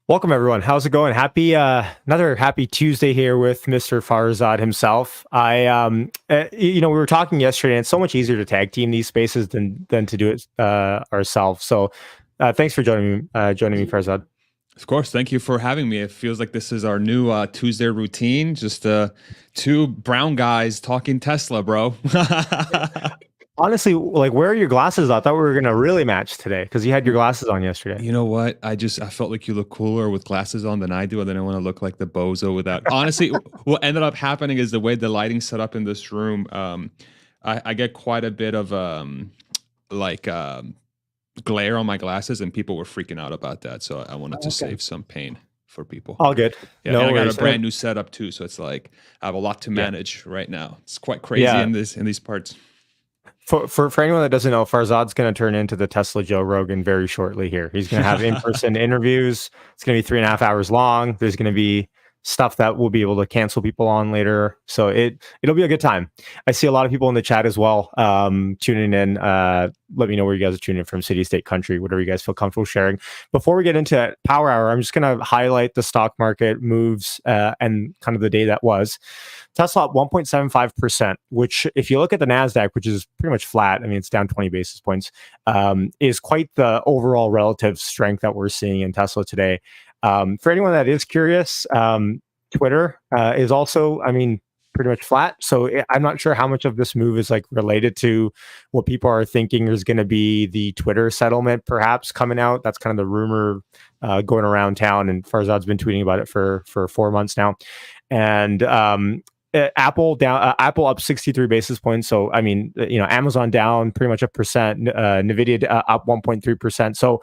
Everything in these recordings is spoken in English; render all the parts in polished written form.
Welcome everyone. How's it going? Happy another happy Tuesday here with Mr. Farzad himself. We were talking yesterday, and it's so much easier to tag team these spaces than to do it ourselves. So, thanks for joining me, Farzad. Of course, thank you for having me. It feels like this is our new Tuesday routine. Just two brown guys talking Tesla, bro. Honestly, like, where are your glasses? I thought we were gonna really match today because you had your glasses on yesterday. You know what? I felt like you look cooler with glasses on than I do, and then I want to look like the bozo without. Honestly, what ended up happening is the way the lighting's set up in this room. I get quite a bit of like glare on my glasses, and people were freaking out about that. So I wanted to Okay. save some pain for people. All good. Yeah, and No I got a worries. brand new setup too, so it's like I have a lot to Yeah. manage right now. It's quite crazy Yeah. in these parts. For anyone that doesn't know, Farzad's going to turn into the Tesla Joe Rogan very shortly here. He's going to have in-person interviews. It's going to be 3.5 hours long. There's going to be stuff that we'll be able to cancel people on later. So it'll be a good time. I see a lot of people in the chat as well tuning in. Let me know where you guys are tuning in from, city, state, country, whatever you guys feel comfortable sharing. Before we get into Power Hour, I'm just going to highlight the stock market moves and kind of the day that was. Tesla up 1.75%, which, if you look at the NASDAQ, which is pretty much flat, I mean, it's down 20 basis points, is quite the overall relative strength that we're seeing in Tesla today. For anyone that is curious, Twitter is also, I mean, pretty much flat. So I'm not sure how much of this move is like related to what people are thinking is going to be the Twitter settlement perhaps coming out. That's kind of the rumor going around town. And Farzad's been tweeting about it for 4 months now. And Apple up 63 basis points. So, I mean, Amazon down pretty much 1%, Nvidia up 1.3%. So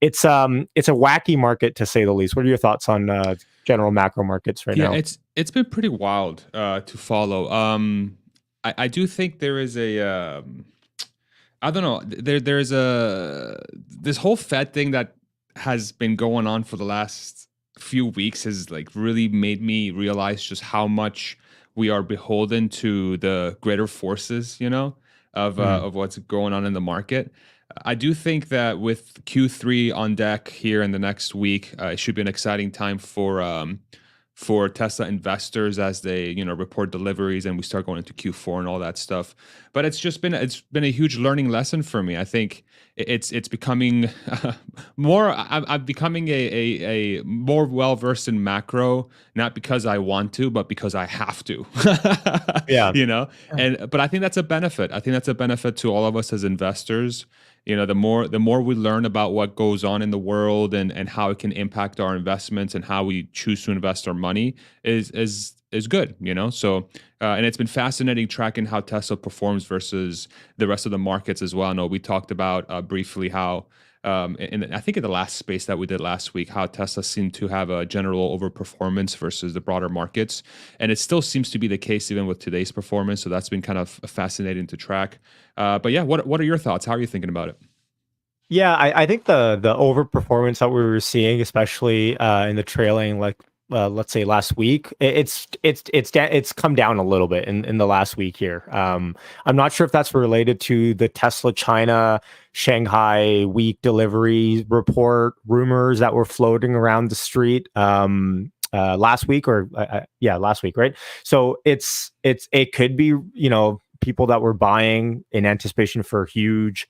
it's a wacky market, to say the least. What are your thoughts on general macro markets right Yeah, now? it's been pretty wild to follow. I do think there is a I don't know. There's a this whole Fed thing that has been going on for the last few weeks has like really made me realize just how much we are beholden to the greater forces, Mm. of what's going on in the market. I do think that with Q3 on deck here in the next week, it should be an exciting time for Tesla investors as they report deliveries and we start going into Q4 and all that stuff. But it's been a huge learning lesson for me. I think it's becoming more. I'm becoming a more well versed in macro, not because I want to, but because I have to. Yeah. But I think that's a benefit. I think that's a benefit to all of us as investors. The more we learn about what goes on in the world and how it can impact our investments and how we choose to invest our money is good. So and it's been fascinating tracking how Tesla performs versus the rest of the markets as well. I know we talked about briefly how I think in the last space that we did last week, how Tesla seemed to have a general overperformance versus the broader markets, and it still seems to be the case even with today's performance. So that's been kind of fascinating to track. But yeah, what are your thoughts? How are you thinking about it? Yeah, I think the overperformance that we were seeing, especially in the trailing, like let's say last week, it's come down a little bit in the last week here. I'm not sure if that's related to the Tesla China Shanghai week delivery report rumors that were floating around the street last week, or yeah, last week, right? So it could be, people that were buying in anticipation for huge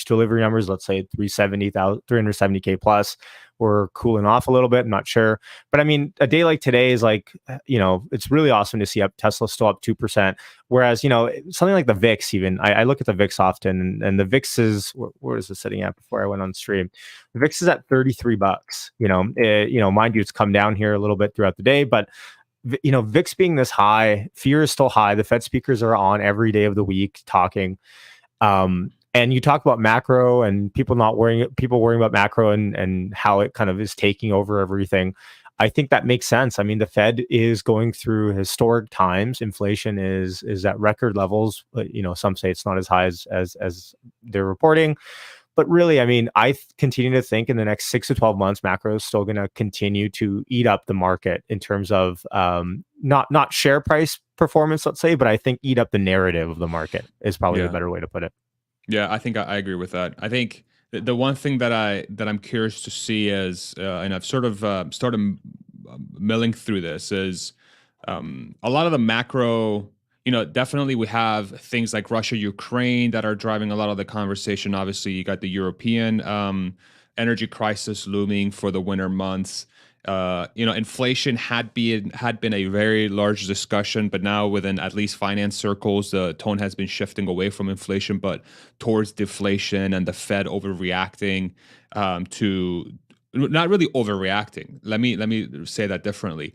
delivery numbers, let's say 370K plus, were cooling off a little bit. I'm not sure. But I mean, a day like today is like, it's really awesome to see Tesla still up 2%. Whereas, something like the VIX, even I look at the VIX often, and the VIX is, where is it sitting at before I went on stream? The VIX is at $33. Mind you, it's come down here a little bit throughout the day, but VIX being this high, fear is still high. The Fed speakers are on every day of the week talking. And you talk about macro and people worrying about macro and how it kind of is taking over everything. I think that makes sense. I mean, the Fed is going through historic times. Inflation is at record levels. But, some say it's not as high as they're reporting. But really, I mean, continue to think in the next 6 to 12 months, macro is still going to continue to eat up the market in terms of not share price performance, let's say, but I think eat up the narrative of the market is probably the Yeah. better way to put it. Yeah, I think I agree with that. I think The one thing I'm curious to see is, and I've sort of started milling through this, is a lot of the macro. Definitely we have things like Russia, Ukraine that are driving a lot of the conversation. Obviously, you got the European energy crisis looming for the winter months. Inflation had been a very large discussion, but now within at least finance circles, the tone has been shifting away from inflation, but towards deflation, and the Fed overreacting to not really overreacting. Let me say that differently.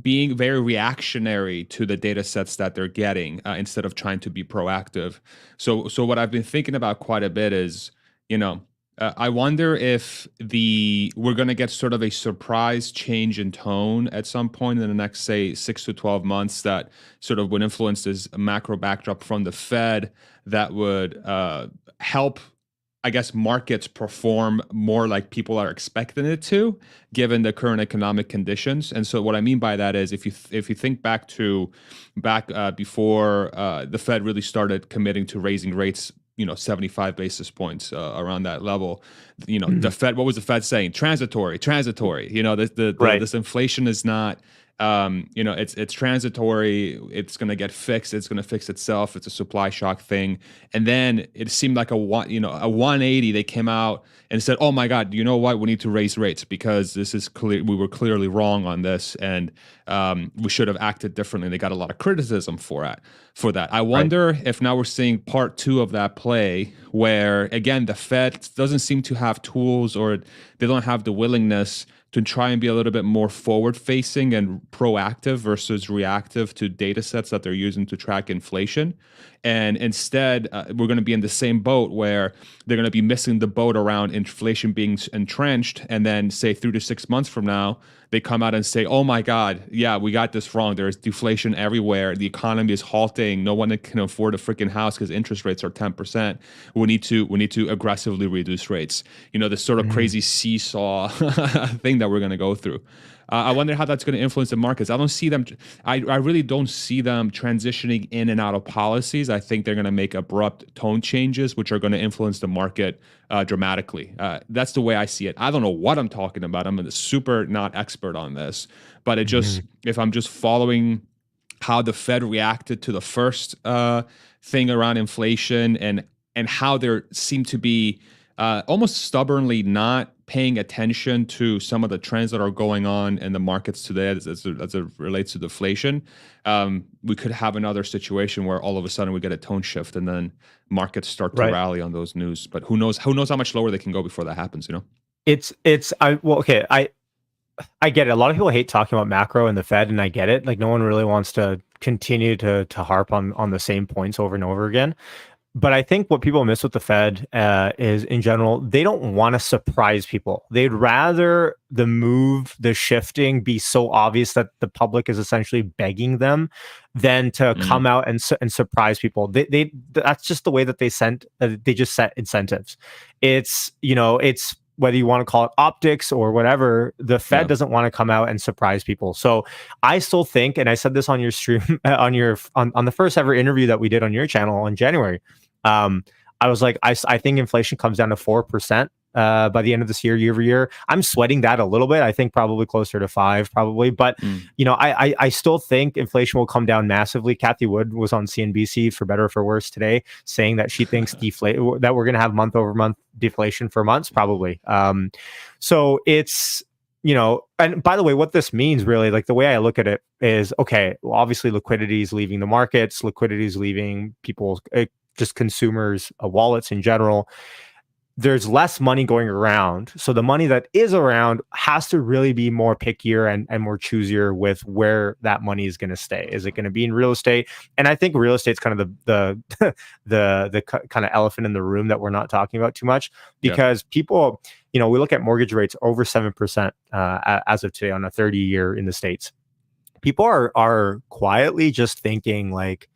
Being very reactionary to the data sets that they're getting instead of trying to be proactive. So what I've been thinking about quite a bit is, you know, I wonder if we're going to get sort of a surprise change in tone at some point in the next, say, 6 to 12 months that sort of would influence this macro backdrop from the Fed that would help, I guess, markets perform more like people are expecting it to, given the current economic conditions. And so, what I mean by that is, if you think back before the Fed really started committing to raising rates, 75 basis points around that level, the Fed, what was the Fed saying? Transitory. Right. This inflation is not. It's transitory. It's going to get fixed. It's going to fix itself. It's a supply shock thing. And then it seemed like a 180. They came out and said, "Oh my God, you know what? We need to raise rates because this is clear. We were clearly wrong on this, and we should have acted differently." They got a lot of criticism for that. I Right. wonder if now we're seeing part two of that play, where again the Fed doesn't seem to have tools, or they don't have the willingness to try and be a little bit more forward facing and proactive versus reactive to data sets that they're using to track inflation. And instead, we're going to be in the same boat where they're going to be missing the boat around inflation being entrenched. And then, say, 3 to 6 months from now, they come out and say, "Oh my God, yeah, we got this wrong. There's deflation everywhere. The economy is halting. No one can afford a freaking house because interest rates are 10%. We need to aggressively reduce rates." This sort of Mhm. crazy seesaw thing that we're going to go through. I wonder how that's going to influence the markets. I don't see them. I really don't see them transitioning in and out of policies. I think they're going to make abrupt tone changes, which are going to influence the market dramatically. That's the way I see it. I don't know what I'm talking about. I'm a super not expert on this, but Mhm. if I'm just following how the Fed reacted to the first thing around inflation, and how there seem to be almost stubbornly not paying attention to some of the trends that are going on in the markets today as it relates to deflation, we could have another situation where all of a sudden we get a tone shift, and then markets start to Right. rally on those news. But who knows? Who knows how much lower they can go before that happens? It's I well, okay. I get it. A lot of people hate talking about macro and the Fed, and I get it. Like no one really wants to continue to harp on the same points over and over again. But I think what people miss with the Fed is, in general, they don't want to surprise people. They'd rather the shifting be so obvious that the public is essentially begging them than to Mm, come out and surprise people. That's just the way that they just set incentives. It's whether you want to call it optics or whatever, the Fed yeah. doesn't want to come out and surprise people. So I still think, and I said this on your stream, on the first ever interview that we did on your channel in January. Um, I was like, I think inflation comes down to 4% by the end of this year over year. I'm sweating that a little bit. I think probably closer to 5, probably. But Mm, I still think inflation will come down massively. Kathy Wood was on CNBC for better or for worse today, saying that she thinks that we're going to have month over month deflation for months, probably. So it's and by the way, what this means really, like the way I look at it is, okay, well, obviously liquidity is leaving the markets, liquidity is leaving people's just consumers' wallets in general. There's less money going around. So the money that is around has to really be more pickier and more choosier with where that money is going to stay. Is it going to be in real estate? And I think real estate's kind of the kind of elephant in the room that we're not talking about too much, yeah. because people, we look at mortgage rates over 7% as of today on a 30-year in the States. People are quietly just thinking like,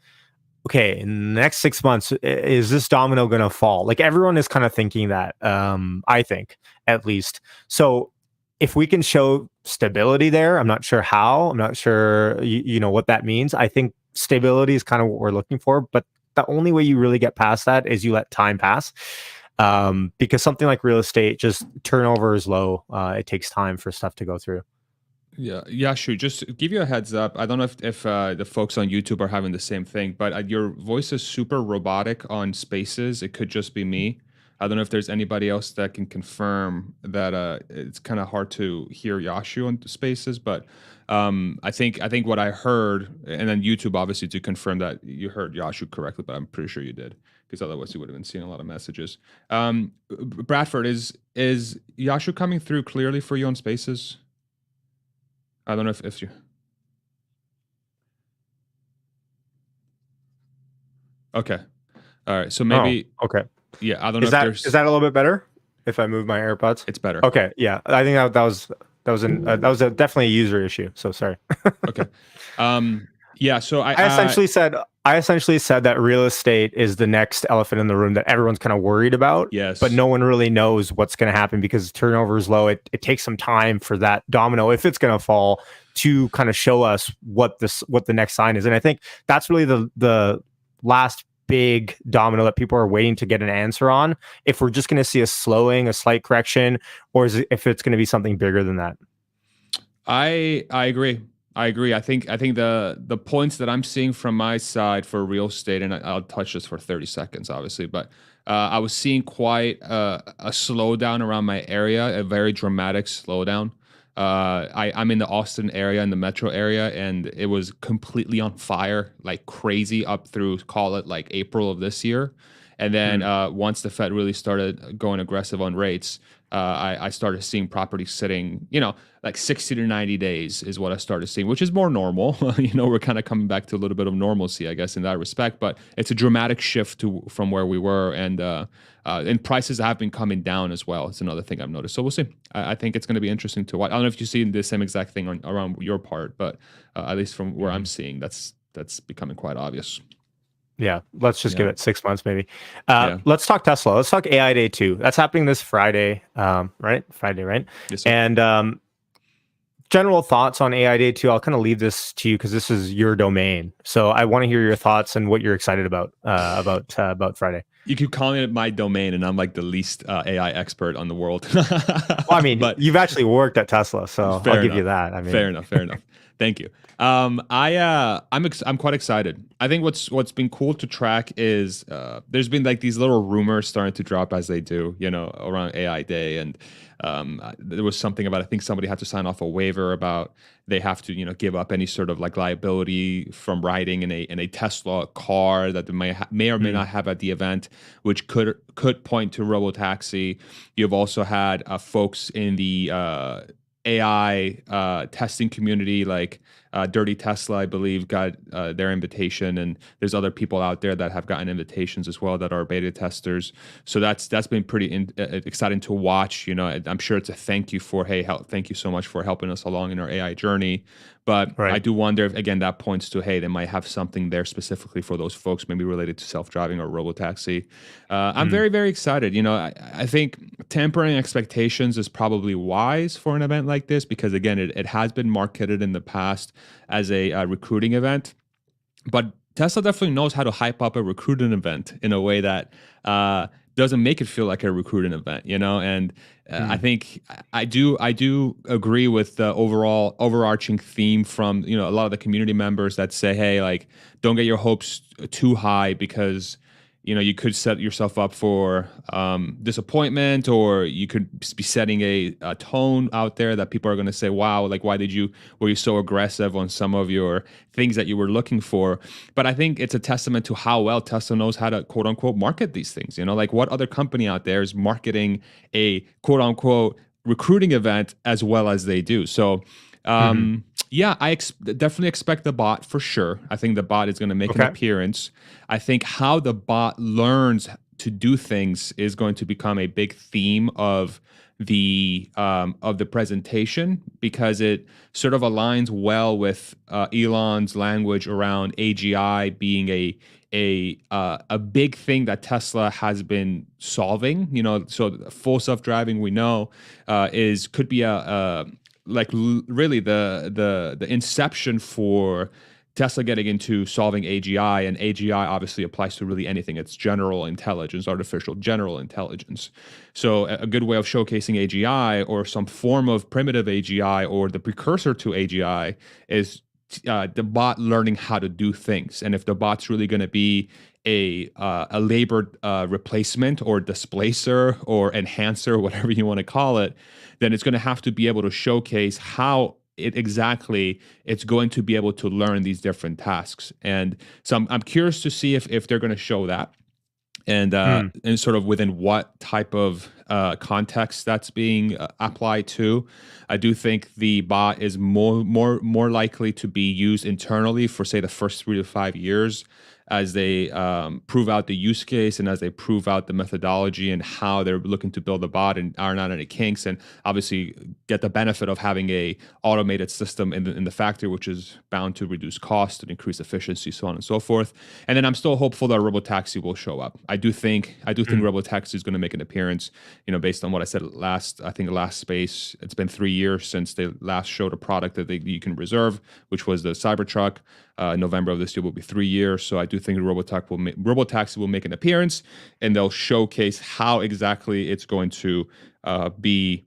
okay, in the next 6 months, is this domino going to fall? Like everyone is kind of thinking that, I think, at least. So if we can show stability there, I'm not sure how, I'm not sure, what that means. I think stability is kind of what we're looking for, but the only way you really get past that is you let time pass. Because something like real estate, just turnover is low. It takes time for stuff to go through. Yeah, sure. Just give you a heads up. I don't know if the folks on YouTube are having the same thing, but your voice is super robotic on Spaces. It could just be me. I don't know if there's anybody else that can confirm that. It's kind of hard to hear Yashu on Spaces, but I think what I heard, and then YouTube obviously to confirm that you heard Yashu correctly, but I'm pretty sure you did because otherwise you would have been seeing a lot of messages. Bradford, is Yashu coming through clearly for you on Spaces? I don't know if you. Okay. All right. So Oh, maybe, okay. yeah, I don't know Is if that there's. is that a little bit better if I move my AirPods? It's better. Okay, yeah. I think that was definitely a user issue. So sorry. Okay. Yeah. So I essentially said that real estate is the next elephant in the room that everyone's kind of worried about, but yes. no one really knows what's going to happen because turnover is low. It takes some time for that domino, if it's going to fall, to kind of show us what the next sign is. And I think that's really the last big domino that people are waiting to get an answer on. If we're just going to see a slowing, a slight correction, or if it's going to be something bigger than that. I agree. I agree. I think the points that I'm seeing from my side for real estate, and I'll touch this for 30 seconds, obviously, but I was seeing quite a slowdown around my area, a very dramatic slowdown. I'm in the Austin area, in the metro area, and it was completely on fire, like crazy, up through call it like April of this year. And then once the Fed really started going aggressive on rates, I started seeing properties sitting, like 60 to 90 days is what I started seeing, which is more normal. We're kind of coming back to a little bit of normalcy, I guess, in that respect. But it's a dramatic shift from where we were, and prices have been coming down as well. It's another thing I've noticed. So we'll see. I think it's going to be interesting to watch. I don't know if you see the same exact thing around your part, but at least from where I'm seeing, that's becoming quite obvious. Yeah, let's just give Yeah. it 6 months, maybe. Yeah. Let's talk Tesla. Let's talk AI Day 2. That's happening this Friday, right? Friday, right? Yes, sir. And general thoughts on AI Day 2. I'll kind of leave this to you because this is your domain. So I want to hear your thoughts and what you're excited about Friday. You could call it my domain, and I'm like the least AI expert on the world. Well, I mean, But you've actually worked at Tesla, so fair I'll give enough. you that. I mean, Fair enough. Fair enough. Thank you. I'm quite excited. I think what's been cool to track is there's been like these little rumors starting to drop as they do, around AI Day, and there was something about, I think somebody had to sign off a waiver about they have to give up any sort of like liability from riding in a Tesla car that they may or may not have at the event, which could point to robo taxi. You've also had folks in the AI testing community, like Dirty Tesla, I believe, got their invitation, and there's other people out there that have gotten invitations as well that are beta testers. So that's been pretty exciting to watch. I'm sure it's a thank you for, hey, thank you so much for helping us along in our AI journey. But I right. do wonder if, again, that points to, hey, they might have something there specifically for those folks, maybe related to self-driving or robotaxi. I'm very, very excited. I think tempering expectations is probably wise for an event like this because, again, it has been marketed in the past as a recruiting event. But Tesla definitely knows how to hype up a recruiting event in a way that doesn't make it feel like a recruiting event, And I think I do agree with the overall overarching theme from a lot of the community members that say, hey, like don't get your hopes too high because you could set yourself up for disappointment, or you could be setting a tone out there that people are going to say, wow, like were you so aggressive on some of your things that you were looking for? But I think it's a testament to how well Tesla knows how to quote unquote market these things. Like what other company out there is marketing a quote unquote recruiting event as well as they do. So yeah, I definitely expect the bot for sure. I think the bot is going to make an Okay. appearance. I think how the bot learns to do things is going to become a big theme of the presentation because it sort of aligns well with Elon's language around AGI being a big thing that Tesla has been solving. So full self driving we know could be really the inception for Tesla getting into solving AGI, and AGI obviously applies to really anything. It's general intelligence, artificial general intelligence. So a good way of showcasing AGI or some form of primitive AGI or the precursor to AGI is the bot learning how to do things. And if the bot's really going to be a labor replacement or displacer or enhancer, whatever you want to call it, then it's going to have to be able to showcase how it's going to be able to learn these different tasks. And so I'm curious to see if they're going to show that, and sort of within what type of context that's being applied to. I do think the bot is more likely to be used internally for, say, the first 3 to 5 years, as they prove out the use case and as they prove out the methodology and how they're looking to build a bot and iron out any kinks, and obviously get the benefit of having a automated system in the factory, which is bound to reduce cost and increase efficiency, so on and so forth. And then I'm still hopeful that Robotaxi will show up. I do think Robotaxi is going to make an appearance. Based on what I said last space, it's been 3 years since they last showed a product that you can reserve, which was the Cybertruck. November of this year will be 3 years. So I do think Robotaxi will make an appearance, and they'll showcase how exactly it's going to be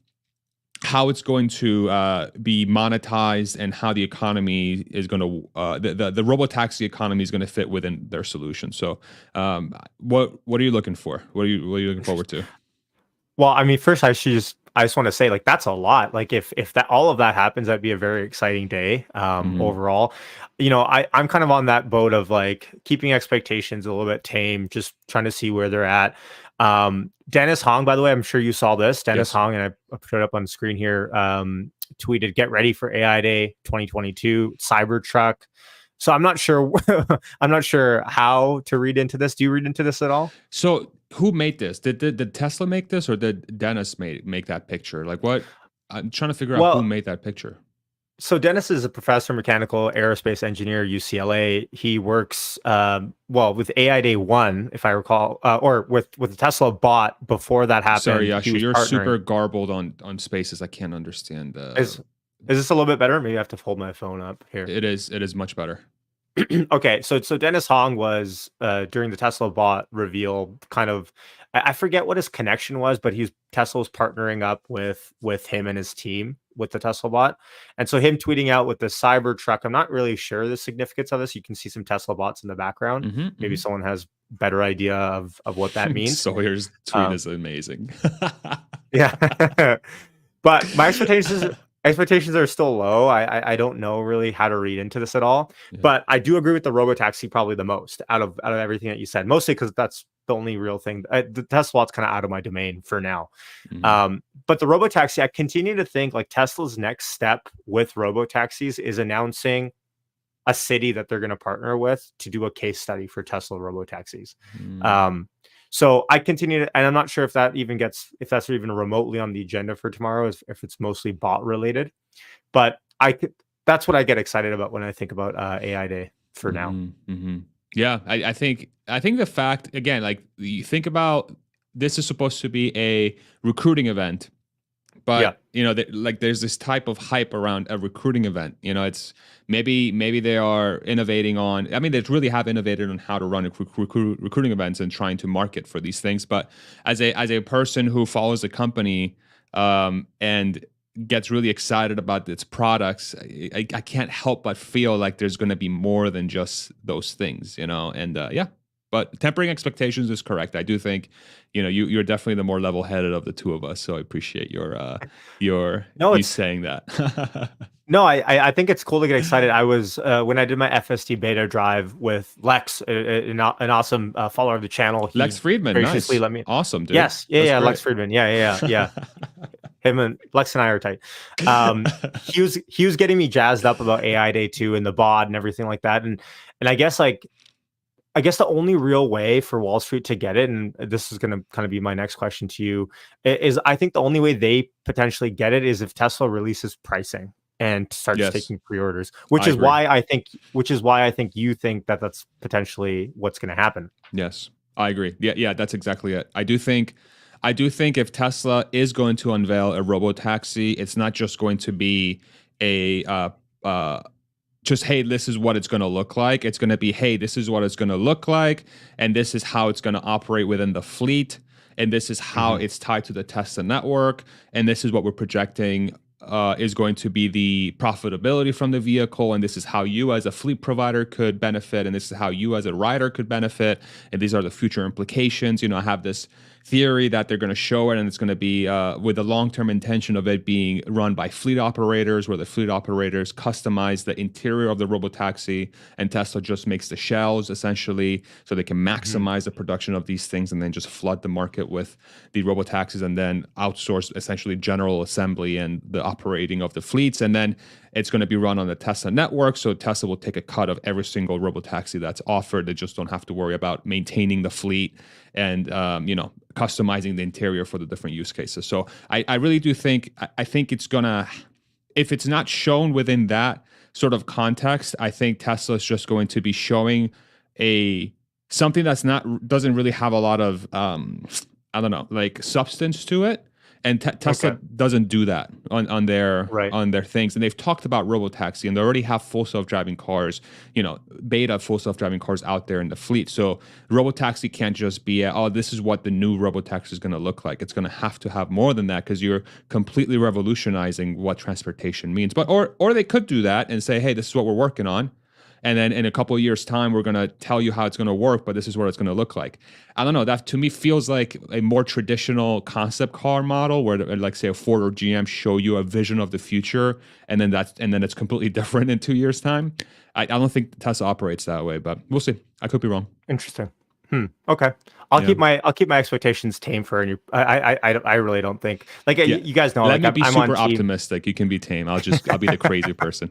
monetized, and how the economy is going to the Robotaxi economy is going to fit within their solution. So what are you looking for? What are you looking forward to? Well, I mean, first I just want to say, like, that's a lot. Like, if that all of that happens, that'd be a very exciting day overall. I'm kind of on that boat of like keeping expectations a little bit tame, just trying to see where they're at. Dennis Hong, by the way, I'm sure you saw this. Dennis Yes. Hong, and I put it up on the screen here, tweeted, "Get ready for AI Day 2022 Cybertruck." So I'm not sure I'm not sure how to read into this. Do you read into this at all? So who made this? Did Tesla make this, or did Dennis make that picture? Like, what? I'm trying to figure out who Well, made that picture. so Dennis is a professor, mechanical aerospace engineer, UCLA. He works with AI Day 1, if I recall, or with the Tesla bot before that happened. Sorry, He Yashi, was you're super partnering. garbled on spaces. I can't understand. Is this a little bit better? Maybe I have to hold my phone up here. It is much better. Okay, so Dennis Hong was during the Tesla bot reveal, kind of, I forget what his connection was, but Tesla was partnering up with him and his team with the Tesla bot, and so him tweeting out with the Cybertruck. I'm not really sure the significance of this. You can see some Tesla bots in the background. Maybe someone has better idea of what that means. Sawyer's tweet is amazing. Yeah, but my expectations are still low. I don't know really how to read into this at all. Yeah. But I do agree with the Robotaxi probably the most out of everything that you said. Mostly because that's the only real thing. The Tesla's kind of out of my domain for now. But the Robotaxi, I continue to think like Tesla's next step with Robotaxis is announcing a city that they're going to partner with to do a case study for Tesla Robotaxis. So I continue to, and I'm not sure if that's even remotely on the agenda for tomorrow, if it's mostly bot related, but that's what I get excited about when I think about AI Day for now. Yeah, I think the fact, again, like, you think about, this is supposed to be a recruiting event, but there's this type of hype around a recruiting event. It's maybe they are innovating on. I mean, they really have innovated on how to run recruiting events and trying to market for these things. But as a person who follows the company and gets really excited about its products, I can't help but feel like there's going to be more than just those things, And but tempering expectations is correct. I do think, you're definitely the more level-headed of the two of us. So I appreciate you saying that. No, I think it's cool to get excited. I was when I did my FST beta drive with Lex, an awesome follower of the channel. He Lex Friedman, graciously nice. let me. Awesome, dude. Yes, Lex Friedman. Yeah. Him and Lex and I are tight. He was getting me jazzed up about AI Day 2 and the bot and everything like that. And I guess the only real way for Wall Street to get it, and this is going to kind of be my next question to you, is I think the only way they potentially get it is if Tesla releases pricing and starts taking pre-orders, which is why I think you think that that's potentially what's going to happen. Yes, I agree. Yeah, that's exactly it. I do think if Tesla is going to unveil a robo taxi, it's not just going to be a just, hey, this is what it's going to look like. It's going to be, hey, this is what it's going to look like, and this is how it's going to operate within the fleet, and this is how Mhm. it's tied to the Tesla network, and this is what we're projecting is going to be the profitability from the vehicle, and this is how you as a fleet provider could benefit, and this is how you as a rider could benefit, and these are the future implications. I have this theory that they're going to show it, and it's going to be with the long-term intention of it being run by fleet operators, where the fleet operators customize the interior of the robotaxi, and Tesla just makes the shells essentially, so they can Mhm. maximize the production of these things, and then just flood the market with the robotaxis, and then outsource essentially general assembly and the operating of the fleets, and then it's going to be run on the Tesla network. So Tesla will take a cut of every single robotaxi that's offered. They just don't have to worry about maintaining the fleet and customizing the interior for the different use cases. So I really do think I think it's gonna, if it's not shown within that sort of context, I think Tesla is just going to be showing a something that's not doesn't really have a lot of I don't know, like substance to it. And Tesla Okay. doesn't do that on their Right. things. And they've talked about robotaxi, and they already have full self-driving cars, beta full self-driving cars out there in the fleet. So robotaxi can't just be this is what the new robotaxi is going to look like. It's going to have more than that, because you're completely revolutionizing what transportation means. But or they could do that and say, hey, this is what we're working on, and then in a couple of years time we're going to tell you how it's going to work, but this is what it's going to look like. I don't know, that to me feels like a more traditional concept car model, where like say a Ford or GM show you a vision of the future, and then it's completely different in 2 years time. I don't think Tesla operates that way, but we'll see. I could be wrong. Interesting. Okay. Yeah. I'll keep my expectations tame for any. I really don't think like Yeah. you guys know Let like me be I'm on super team. optimistic. You can be tame. I'll be the crazy person.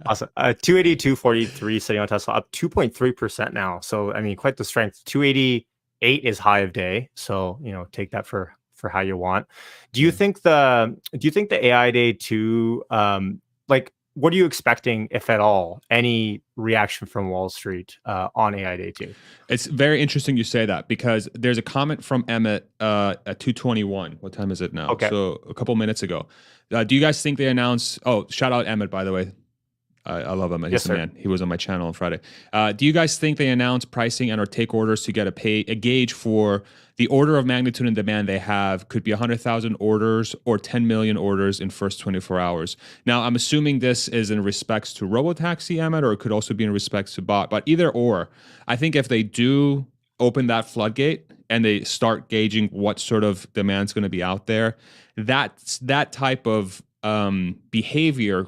Awesome. 280, 243 sitting on Tesla up 2.3% now. So I mean, quite the strength. 288 is high of day. So take that for how you want. Yeah. Do you think the AI day too? Like, what are you expecting, if at all, any reaction from Wall Street on AI day two? It's very interesting you say that, because there's a comment from Emmett at 2:21. What time is it now? Okay. So a couple minutes ago. Do you guys think they announce? Oh, shout out Emmett, by the way. I love him. He's Yes, the sir. man. He was on my channel on Friday. Do you guys think they announce pricing and or take orders to get a gauge for the order of magnitude and demand they have? Could be 100,000 orders or 10 million orders in first 24 hours. Now, I'm assuming this is in respects to Robotaxi, Emmett, or it could also be in respects to bot. But either or, I think if they do open that floodgate and they start gauging what sort of demand's going to be out there, that type of behavior,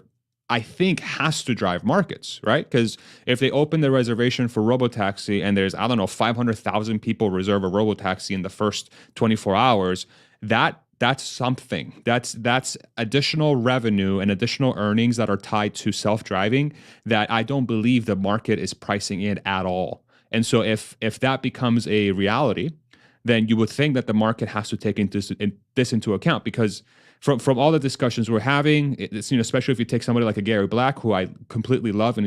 I think, has to drive markets, right? Because if they open the reservation for robotaxi and there's, I don't know, 500,000 people reserve a robotaxi in the first 24 hours, that's something. That's additional revenue and additional earnings that are tied to self-driving that I don't believe the market is pricing in at all. And so if that becomes a reality, then you would think that the market has to take this into account, because from all the discussions we're having, it's, especially if you take somebody like a Gary Black, who I completely love, and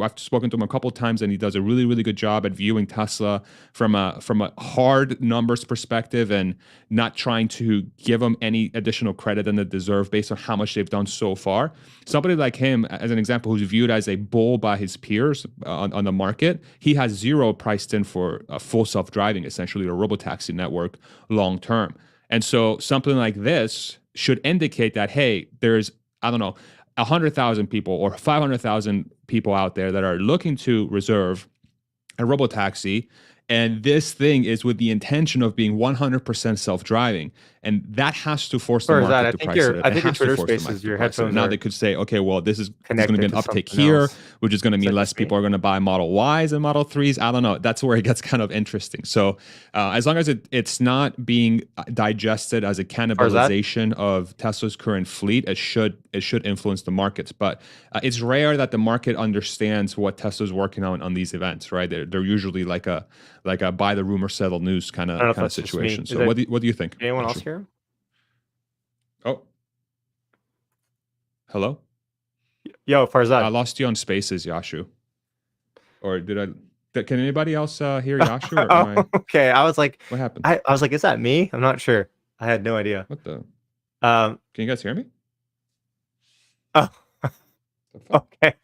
I've spoken to him a couple of times, and he does a really, really good job at viewing Tesla from a hard numbers perspective, and not trying to give them any additional credit than they deserve based on how much they've done so far. Somebody like him, as an example, who's viewed as a bull by his peers on the market, he has zero priced in for full self-driving, essentially, a robotaxi network long term. And so something like this should indicate that, hey, there's, I don't know, 100,000 people or 500,000 people out there that are looking to reserve a robotaxi, and this thing is with the intention of being 100% self-driving, and that has to force the Or is that market to price it. I It think your has to Twitter force the Spaces, market to your price it. And headphones now are they could say, okay, well, there's going to be connected an to uptick something here, else. which is going to Is mean that less just me? people are going to buy Model Ys and Model 3s. I don't know. That's where it gets kind of interesting. So as long as it's not being digested as a Or is that cannibalization of Tesla's current fleet, it should influence the markets. But it's rare that the market understands what Tesla's working on these events, right? They're usually like a buy the rumor, settle news kind I don't know of if that's just me. situation. Is So it what do you think, anyone else Yashu? here? Oh, hello. Yo, I Farzad. lost you on Spaces, Yashu. Or did I? Can anybody else hear Yashu, or am Oh, I? okay. I was like, What happened? I was like, is that me? I'm not sure. I had no idea. What the? Um, Can you guys hear me? oh, The fuck? Okay.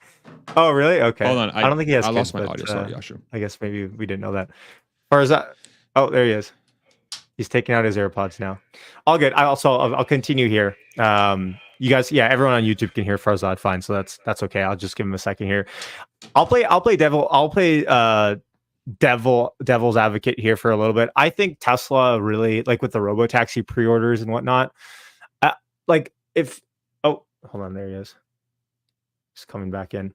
Oh, really? Okay. Hold on, I don't think he has I kids, lost my but audio. Sorry, Yashu. I guess maybe we didn't know that. Or is that? Oh, there he is. He's taking out his AirPods now. All good. I'll continue here. You guys, yeah, everyone on YouTube can hear Farzad fine, so that's okay. I'll just give him a second here. Devil's advocate here for a little bit. I think Tesla really, like with the robo taxi pre-orders and whatnot. Uh, like if hold on, there he is. He's coming back in.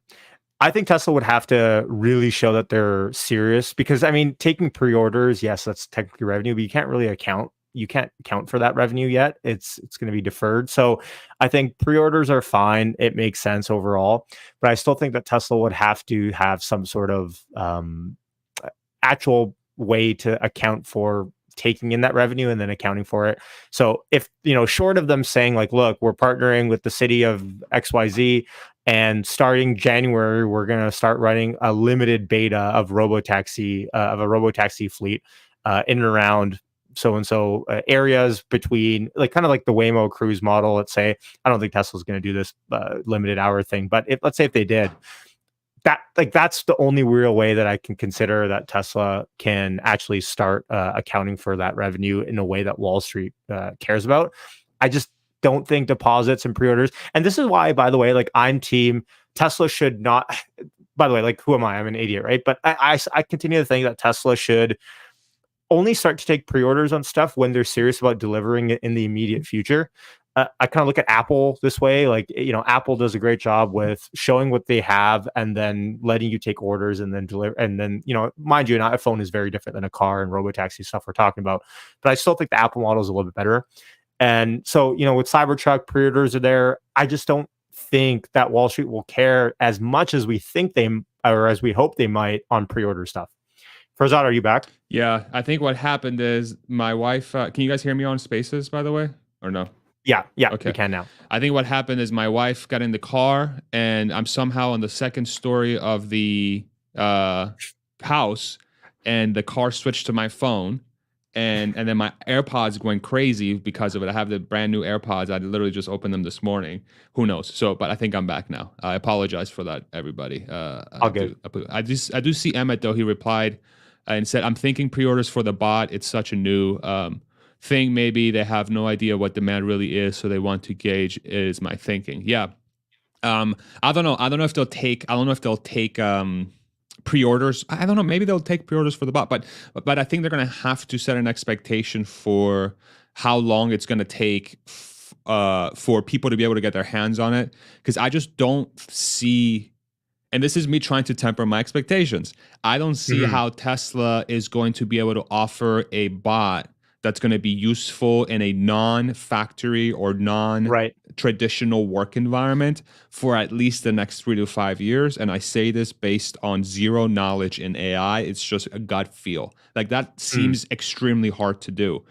I think Tesla would have to really show that they're serious because I mean, taking pre-orders, yes, that's technically revenue, but you can't account for that revenue yet. It's going to be deferred. So I think pre-orders are fine. It makes sense overall, but I still think that Tesla would have to have some sort of actual way to account for taking in that revenue and then accounting for it. So if, short of them saying like, look, we're partnering with the city of XYZ and starting January, we're going to start running a limited beta of of a robotaxi fleet in and around so and so areas between like kind of like the Waymo cruise model. Let's say I don't think Tesla's going to do this limited hour thing, but let's say if they did, that's the only real way that I can consider that Tesla can actually start accounting for that revenue in a way that Wall Street cares about. I just don't think deposits and pre-orders, and this is why, by the way, like I'm team Tesla should not. By the way, like who am I? I'm an idiot, right? But I continue to think that Tesla should only start to take pre-orders on stuff when they're serious about delivering it in the immediate future. I kind of look at Apple this way. Like, Apple does a great job with showing what they have and then letting you take orders and then deliver. And then, mind you, an iPhone is very different than a car and robotaxi stuff we're talking about. But I still think the Apple model is a little bit better. And so, with Cybertruck, pre-orders are there. I just don't think that Wall Street will care as much as we think or as we hope they might on pre-order stuff. Farzad, are you back? Yeah, I think what happened is my wife. Can you guys hear me on Spaces, by the way, or no? Yeah, Okay. we can now. I think what happened is my wife got in the car, and I'm somehow on the second story of the house, and the car switched to my phone, and then my AirPods went crazy because of it. I have the brand new AirPods. I literally just opened them this morning. Who knows? So, but I think I'm back now. I apologize for that, everybody. All good. I do see Emmett though. He replied and said, "I'm thinking pre-orders for the bot. It's such a new thing. Maybe they have no idea what demand really is, so they want to gauge." Is my thinking. Yeah. I don't know. I don't know if they'll take. I don't know if they'll take pre-orders. I don't know. Maybe they'll take pre-orders for the bot, but I think they're going to have to set an expectation for how long it's going to take for people to be able to get their hands on it. Because I just don't see. And this is me trying to temper my expectations. I don't see how Tesla is going to be able to offer a bot that's going to be useful in a non-factory or non-traditional work environment for at least the next 3 to 5 years. And I say this based on zero knowledge in AI. It's just a gut feel. Like that seems extremely hard to do.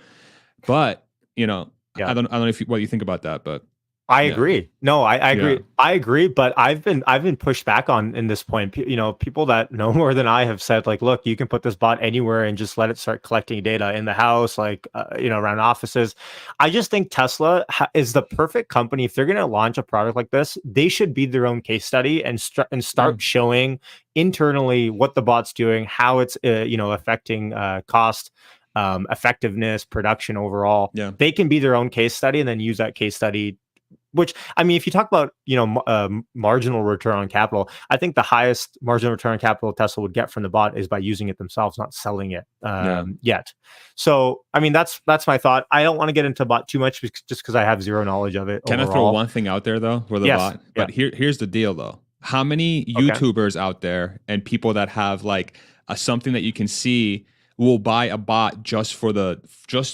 But, Yeah. I don't know what you think about that, but I agree. No, I agree. Yeah. I agree, but I've been pushed back on in this point. People that know more than I have said, like, look, you can put this bot anywhere and just let it start collecting data in the house, like, around offices. I just think Tesla is the perfect company. If they're going to launch a product like this, they should be their own case study and start showing internally what the bot's doing, how it's, affecting cost, effectiveness, production overall. Yeah. They can be their own case study and then use that case study. Which, I mean, if you talk about, marginal return on capital, I think the highest marginal return on capital Tesla would get from the bot is by using it themselves, not selling it yet. So, I mean, that's my thought. I don't want to get into bot too much just because I have zero knowledge of it. Can overall. I throw one thing out there though for the bot? But here's the deal though. How many YouTubers out there and people that have like something that you can see will buy a bot just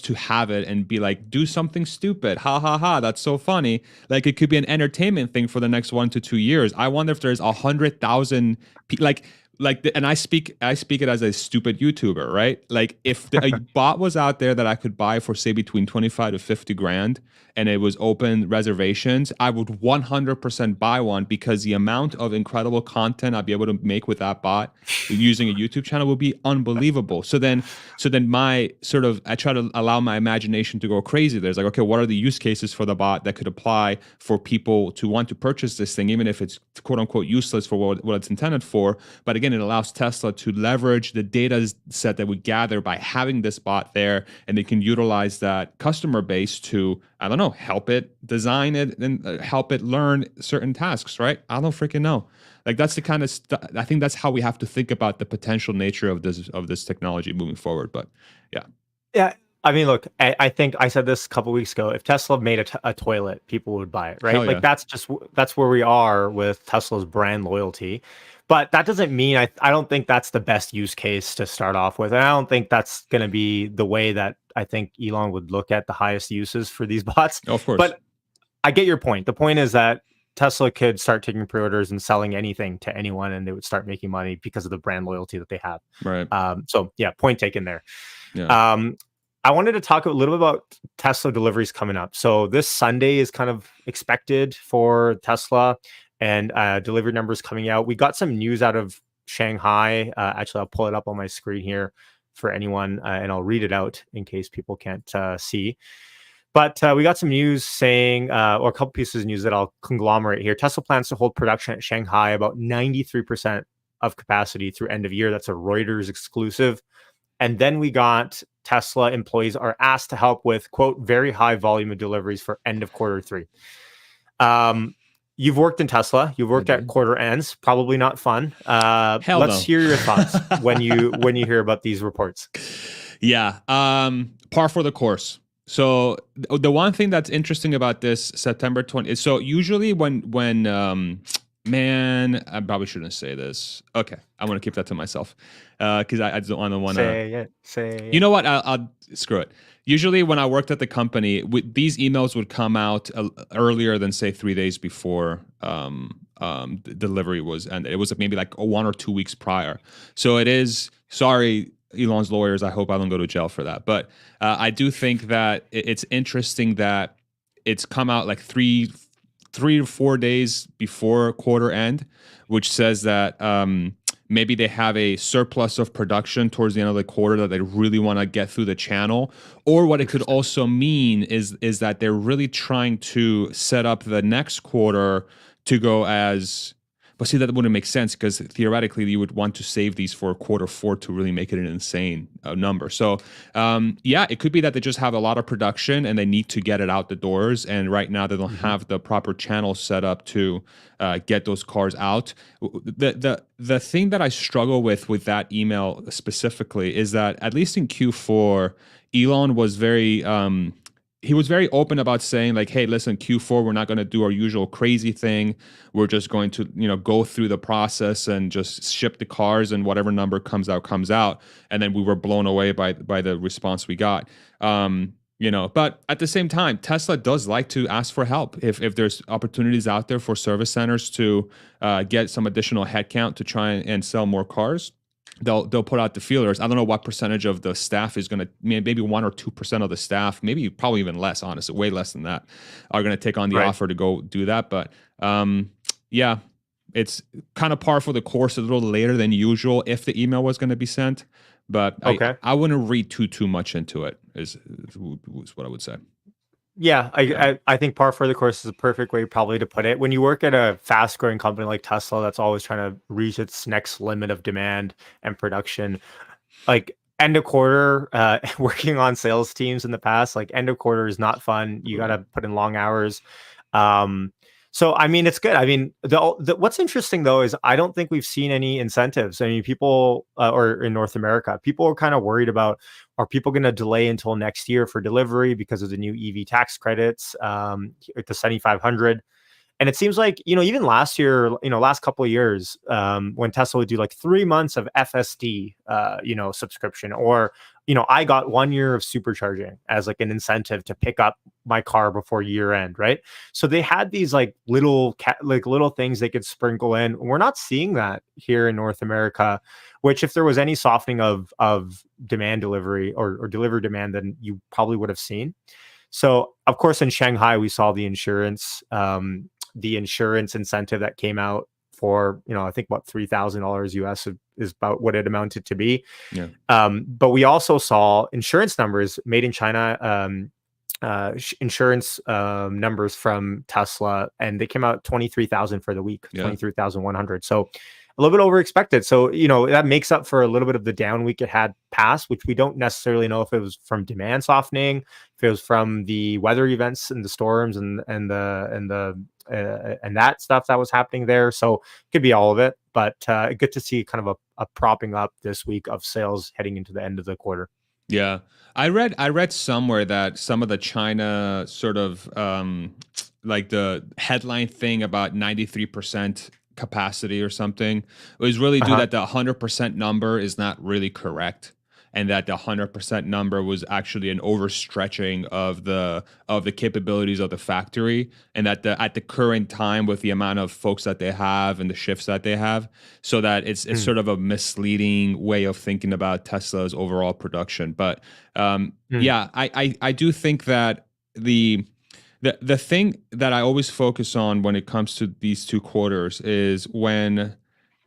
to have it and be like, do something stupid. Ha ha ha. That's so funny. Like it could be an entertainment thing for the next 1 to 2 years. I wonder if there's 100,000 like and I speak it as a stupid YouTuber, right? Like if a bot was out there that I could buy for say between 25 to 50 grand and it was open reservations, I would 100% buy one because the amount of incredible content I'd be able to make with that bot using a YouTube channel would be unbelievable. So then my sort of I try to allow my imagination to go crazy. There's like, okay, what are the use cases for the bot that could apply for people to want to purchase this thing, even if it's quote unquote useless for what it's intended for. But again, it allows Tesla to leverage the data set that we gather by having this bot there, and they can utilize that customer base to, I don't know, help it design it and help it learn certain tasks, right? I don't freaking know. Like that's the kind of I think that's how we have to think about the potential nature of this technology moving forward. But yeah, Yeah. I mean, look, I think I said this a couple weeks ago. If Tesla made a toilet, people would buy it, right? hell Like yeah, that's where we are with Tesla's brand loyalty. But that doesn't mean I don't think that's the best use case to start off with. And I don't think that's going to be the way that I think Elon would look at the highest uses for these bots. of course, But I get your point. The point is that Tesla could start taking pre-orders and selling anything to anyone, and they would start making money because of the brand loyalty that they have. right, So yeah, point taken there. yeah, Um, I wanted to talk a little bit about Tesla deliveries coming up. So this Sunday is kind of expected for Tesla, and delivery numbers coming out. We got some news out of Shanghai. Actually, I'll pull it up on my screen here for anyone, and I'll read it out in case people can't see. But we got some news saying, or a couple pieces of news that I'll conglomerate here. Tesla plans to hold production at Shanghai about 93% of capacity through end of year. That's a Reuters exclusive. And then we got Tesla employees are asked to help with, quote, very high volume of deliveries for end of quarter three. You've worked in Tesla. You've worked at quarter ends. Probably not fun. hell Let's no. hear your thoughts when you hear about these reports. Yeah, par for the course. So the one thing that's interesting about this September 20 is, so usually when man, I probably shouldn't say this. Okay, I'm gonna keep that to myself because I don't want to. Say it. Say You it. know what? I'll screw it. Usually, when I worked at the company, these emails would come out earlier than say 3 days before the delivery was, and it was maybe like 1 or 2 weeks prior. So it is. Sorry, Elon's lawyers. I hope I don't go to jail for that. But I do think that it's interesting that it's come out like three to 4 days before quarter end, which says that maybe they have a surplus of production towards the end of the quarter that they really want to get through the channel. Or what it could also mean is that they're really trying to set up the next quarter to go as. But see, that wouldn't make sense because theoretically you would want to save these for quarter four to really make it an insane number. So, yeah, it could be that they just have a lot of production and they need to get it out the doors. And right now they don't have the proper channel set up to get those cars out. The thing that I struggle with that email specifically is that at least in Q4, Elon was very he was very open about saying like, hey, listen, Q4, we're not going to do our usual crazy thing. We're just going to, go through the process and just ship the cars, and whatever number comes out, comes out. And then we were blown away by the response we got. But at the same time, Tesla does like to ask for help. If there's opportunities out there for service centers to get some additional headcount to try and sell more cars, they'll put out the feelers. I don't know what percentage of the staff is going to, maybe 1 or 2% of the staff, maybe probably even less, honestly, way less than that, are going to take on the offer to go do that. But yeah, it's kind of par for the course, a little later than usual if the email was going to be sent. But Okay. I wouldn't read too much into it, is what I would say. Yeah, I think par for the course is a perfect way probably to put it. When you work at a fast growing company like Tesla that's always trying to reach its next limit of demand and production, like end of quarter, working on sales teams in the past, like end of quarter is not fun. You got to put in long hours. So I mean, it's good. I mean, what's interesting though is I don't think we've seen any incentives. I mean, people or in North America, people are kind of worried about, are people going to delay until next year for delivery because of the new EV tax credits, the 7,500? And it seems like, even last year, last couple of years, when Tesla would do like 3 months of FSD, subscription, or I got 1 year of supercharging as like an incentive to pick up my car before year end, right? So they had these like little things they could sprinkle in. We're not seeing that here in North America, which if there was any softening of demand delivery or delivery demand, then you probably would have seen. So of course in Shanghai we saw the insurance incentive that came out for, I think what $3,000 US is about what it amounted to be. Yeah. But we also saw insurance numbers made in China, insurance numbers from Tesla, and they came out 23,000 for the week, Yeah. 23,100. So a little bit over expected. So, that makes up for a little bit of the down week it had past, which we don't necessarily know if it was from demand softening, if it was from the weather events and the storms and that stuff that was happening there. So it could be all of it, but good to see kind of a propping up this week of sales heading into the end of the quarter. Yeah. I read somewhere that some of the China sort of like the headline thing about 93% capacity or something was really due Uh-huh. that the 100% number is not really correct, and that the 100% number was actually an overstretching of the capabilities of the factory, and that at the current time with the amount of folks that they have and the shifts that they have, so that it's Mm, sort of a misleading way of thinking about Tesla's overall production. But mm, yeah, I do think that the thing that I always focus on when it comes to these two quarters is when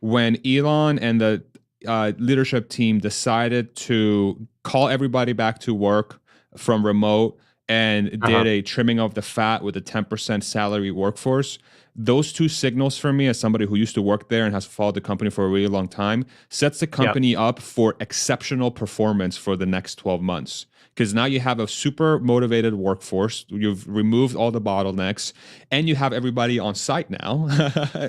Elon and the leadership team decided to call everybody back to work from remote and did uh-huh. a trimming of the fat with a 10% salary workforce. Those two signals for me, as somebody who used to work there and has followed the company for a really long time, sets the Yeah. company up for exceptional performance for the next 12 months. Because now you have a super motivated workforce, you've removed all the bottlenecks, and you have everybody on site now,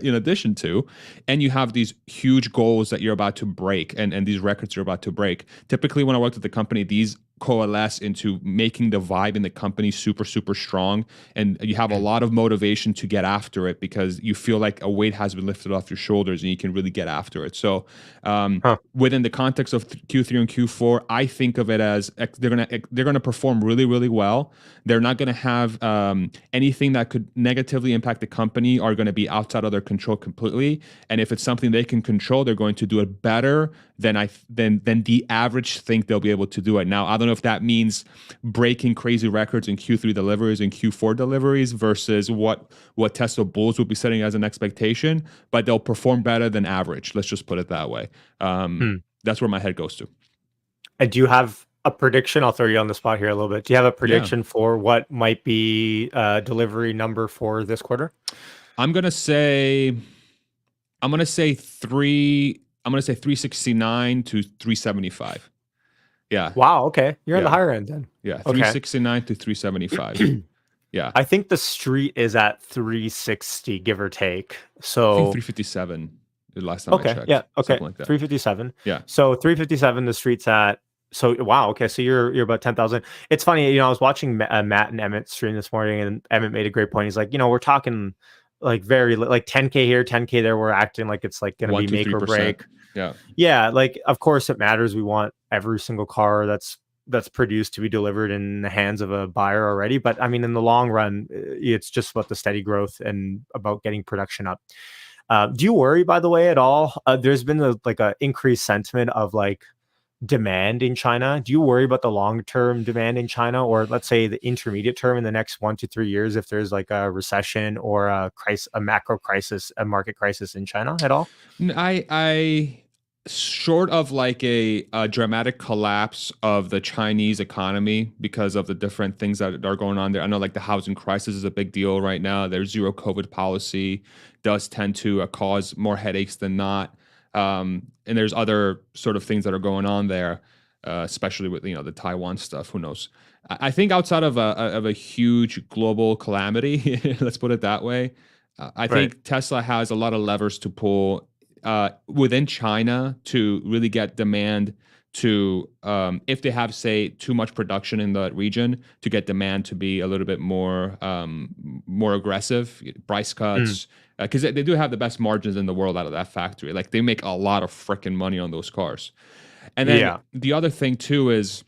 in addition to, and you have these huge goals that you're about to break, and these records you're about to break. Typically, when I worked at the company, these coalesce into making the vibe in the company super, super strong. And you have a Mm, lot of motivation to get after it because you feel like a weight has been lifted off your shoulders and you can really get after it. So, huh. within the context of Q3 and Q4, I think of it as they're gonna perform really, really well. They're not gonna have anything that could negatively impact the company are going to be outside of their control completely. And if it's something they can control, they're going to do it better than the average think they'll be able to do it. Now, I don't know if that means breaking crazy records in Q3 deliveries and Q4 deliveries versus what Tesla bulls will be setting as an expectation, but they'll perform better than average. Let's just put it that way. Hmm. That's where my head goes to. And do you have a prediction? I'll throw you on the spot here a little bit. Do you have a Yeah. prediction for what might be delivery number for this quarter? I'm gonna say I'm gonna say 369 to 375. Yeah. Wow. Okay, you're on the Yeah. higher end then. Yeah. Okay. 369 to 375. Yeah. I think the street is at 360, give or take. I think So 357 the last time I okay, yeah, checked. okay, Something like that. 357. Yeah. So 357, the street's at. So wow, okay, so you're about 10,000. It's funny, I was watching Matt and Emmett stream this morning, and Emmett made a great point. He's like, we're talking like like 10K here, 10K there. We're acting like it's like going to One, be two, make three or percent. break. Yeah. Yeah, like of course it matters. We want every single car that's produced to be delivered in the hands of a buyer already. But I mean, in the long run, it's just about the steady growth and about getting production up. Do you worry, by the way, at all? There's been like a increased sentiment of like demand in China. Do you worry about the long term demand in China, or let's say the intermediate term in the next 1 to 3 years, if there's like a recession or a macro crisis, a market crisis in China at all? I short of like a dramatic collapse of the Chinese economy because of the different things that are going on there. I know like the housing crisis is a big deal right now. Their zero COVID policy does tend to cause more headaches than not. And there's other sort of things that are going on there, especially with the Taiwan stuff. Who knows? I think outside of a huge global calamity, let's put it that way, I Right. think Tesla has a lot of levers to pull within China to really get demand to, if they have, say, too much production in the region, to get demand to be a little bit more aggressive, price Mm, cuts, because they do have the best margins in the world out of that factory. Like they make a lot of freaking money on those cars. And then Yeah. the other thing too is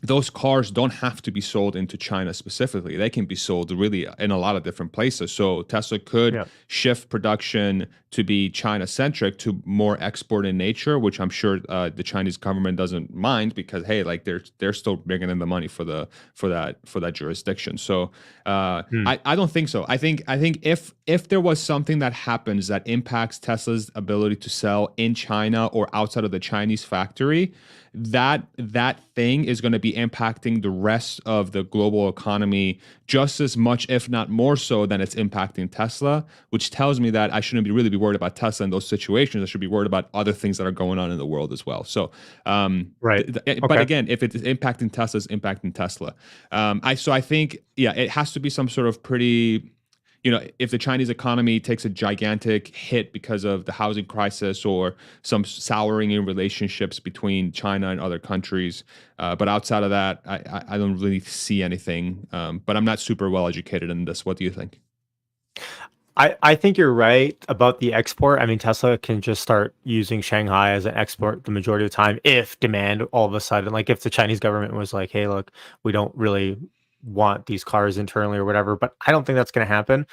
those cars don't have to be sold into China specifically. They can be sold really in a lot of different places. So Tesla could Yeah. shift production to be China centric to more export in nature, which I'm sure the Chinese government doesn't mind because hey, like they're still bringing in the money for that jurisdiction. So Hmm. I don't think so. I think if there was something that happens that impacts Tesla's ability to sell in China or outside of the Chinese factory, that thing is going to be impacting the rest of the global economy just as much, if not more so, than it's impacting Tesla, which tells me that I shouldn't be worried about Tesla in those situations. I should be worried about other things that are going on in the world as well. So, Right. but Okay. again, if it's impacting Tesla, it's impacting Tesla. I think yeah, it has to be some sort of pretty, if the Chinese economy takes a gigantic hit because of the housing crisis or some souring in relationships between China and other countries. But outside of that, I don't really see anything. But I'm not super well educated in this. What do you think? I think you're right about the export. I mean, Tesla can just start using Shanghai as an export the majority of the time if demand all of a sudden, like if the Chinese government was like, hey, look, we don't really want these cars internally or whatever, but I don't think that's going to happen.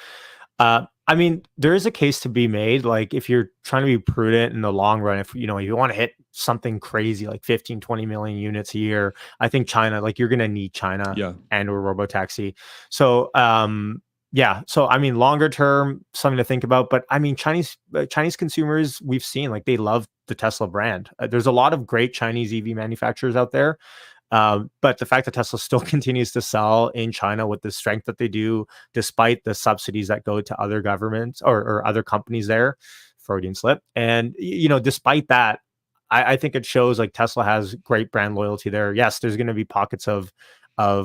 I mean, there is a case to be made. Like if you're trying to be prudent in the long run, if you want to hit something crazy like 15, 20 million units a year, I think China, like you're going to need China Yeah, and or robotaxi. So, yeah. So, I mean, longer term, something to think about. But I mean, Chinese consumers, we've seen like they love the Tesla brand. There's a lot of great Chinese EV manufacturers out there. But the fact that Tesla still continues to sell in China with the strength that they do, despite the subsidies that go to other governments or other companies there, Freudian slip. And despite that, I think it shows like Tesla has great brand loyalty there. Yes, there's going to be pockets of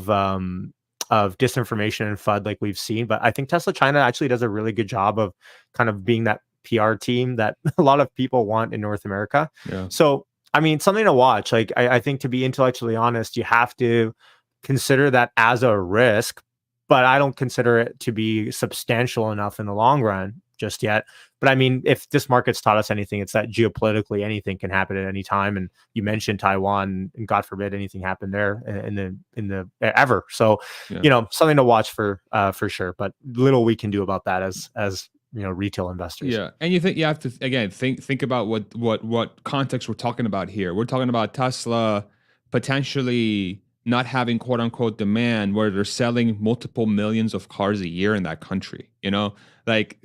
um, of disinformation and FUD like we've seen, but I think Tesla China actually does a really good job of kind of being that PR team that a lot of people want in North America. yeah, So I mean, something to watch. Like, I think to be intellectually honest, you have to consider that as a risk, but I don't consider it to be substantial enough in the long run just yet. But I mean, if this market's taught us anything, it's that geopolitically anything can happen at any time. And you mentioned Taiwan, and God forbid anything happened there in the ever. So, yeah. something to watch for sure. But little we can do about that as retail investors. Yeah, and you have to again think about what context we're talking about here. We're talking about Tesla potentially not having quote unquote demand where they're selling multiple millions of cars a year in that country. Like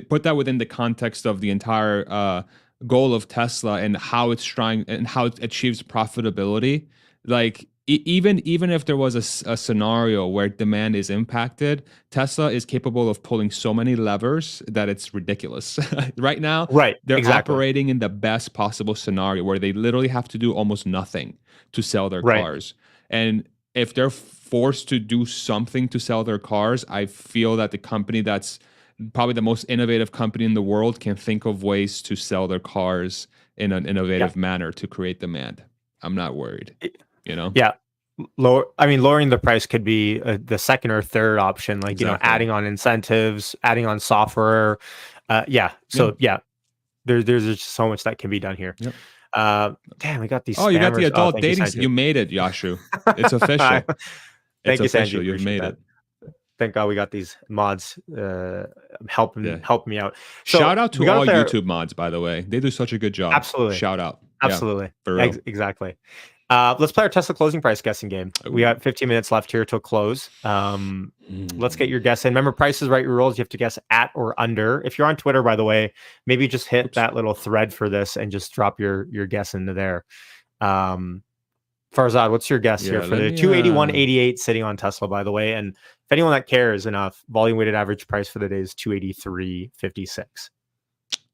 put that within the context of the entire goal of Tesla and how it's trying and how it achieves profitability. Like even if there was a scenario where demand is impacted, Tesla is capable of pulling so many levers that it's ridiculous. Right now, Right. they're Exactly. operating in the best possible scenario where they literally have to do almost nothing to sell their Right. cars. And if they're forced to do something to sell their cars, I feel that the company that's probably the most innovative company in the world can think of ways to sell their cars in an Yeah. innovative manner to create demand. I'm not worried, you know? Yeah. Lowering the price could be the second or third option, like, Exactly. adding on incentives, adding on software. Yeah. Yeah. So, yeah, there's just so much that can be done here. Yep. Damn, we got these Oh, you got the spammers. Oh, adult thank you, dating. Sanju. You made it, Yashu. It's official. It's Thank you, Sanji. official. You've Appreciate made that. it. Thank God we got these mods Yeah. helping me out. Shout So out we to got up all there. YouTube mods, by the way. They do such a good job. Absolutely. Shout out. Yeah, Absolutely. for real. Exactly. Let's play our Tesla closing price guessing game. We Ooh. got 15 minutes left here till close. Let's get your Mm. guess in. Remember, Price is Right your rules. You have to guess at or under. If you're on Twitter, by the way, maybe just hit Oops. that little thread for this and just drop your guess into there. Um, Farzad, what's your guess here Yeah, for let the me 281.88 sitting on Tesla, by the way? And if anyone that cares enough, volume weighted average price for the day is 283.56.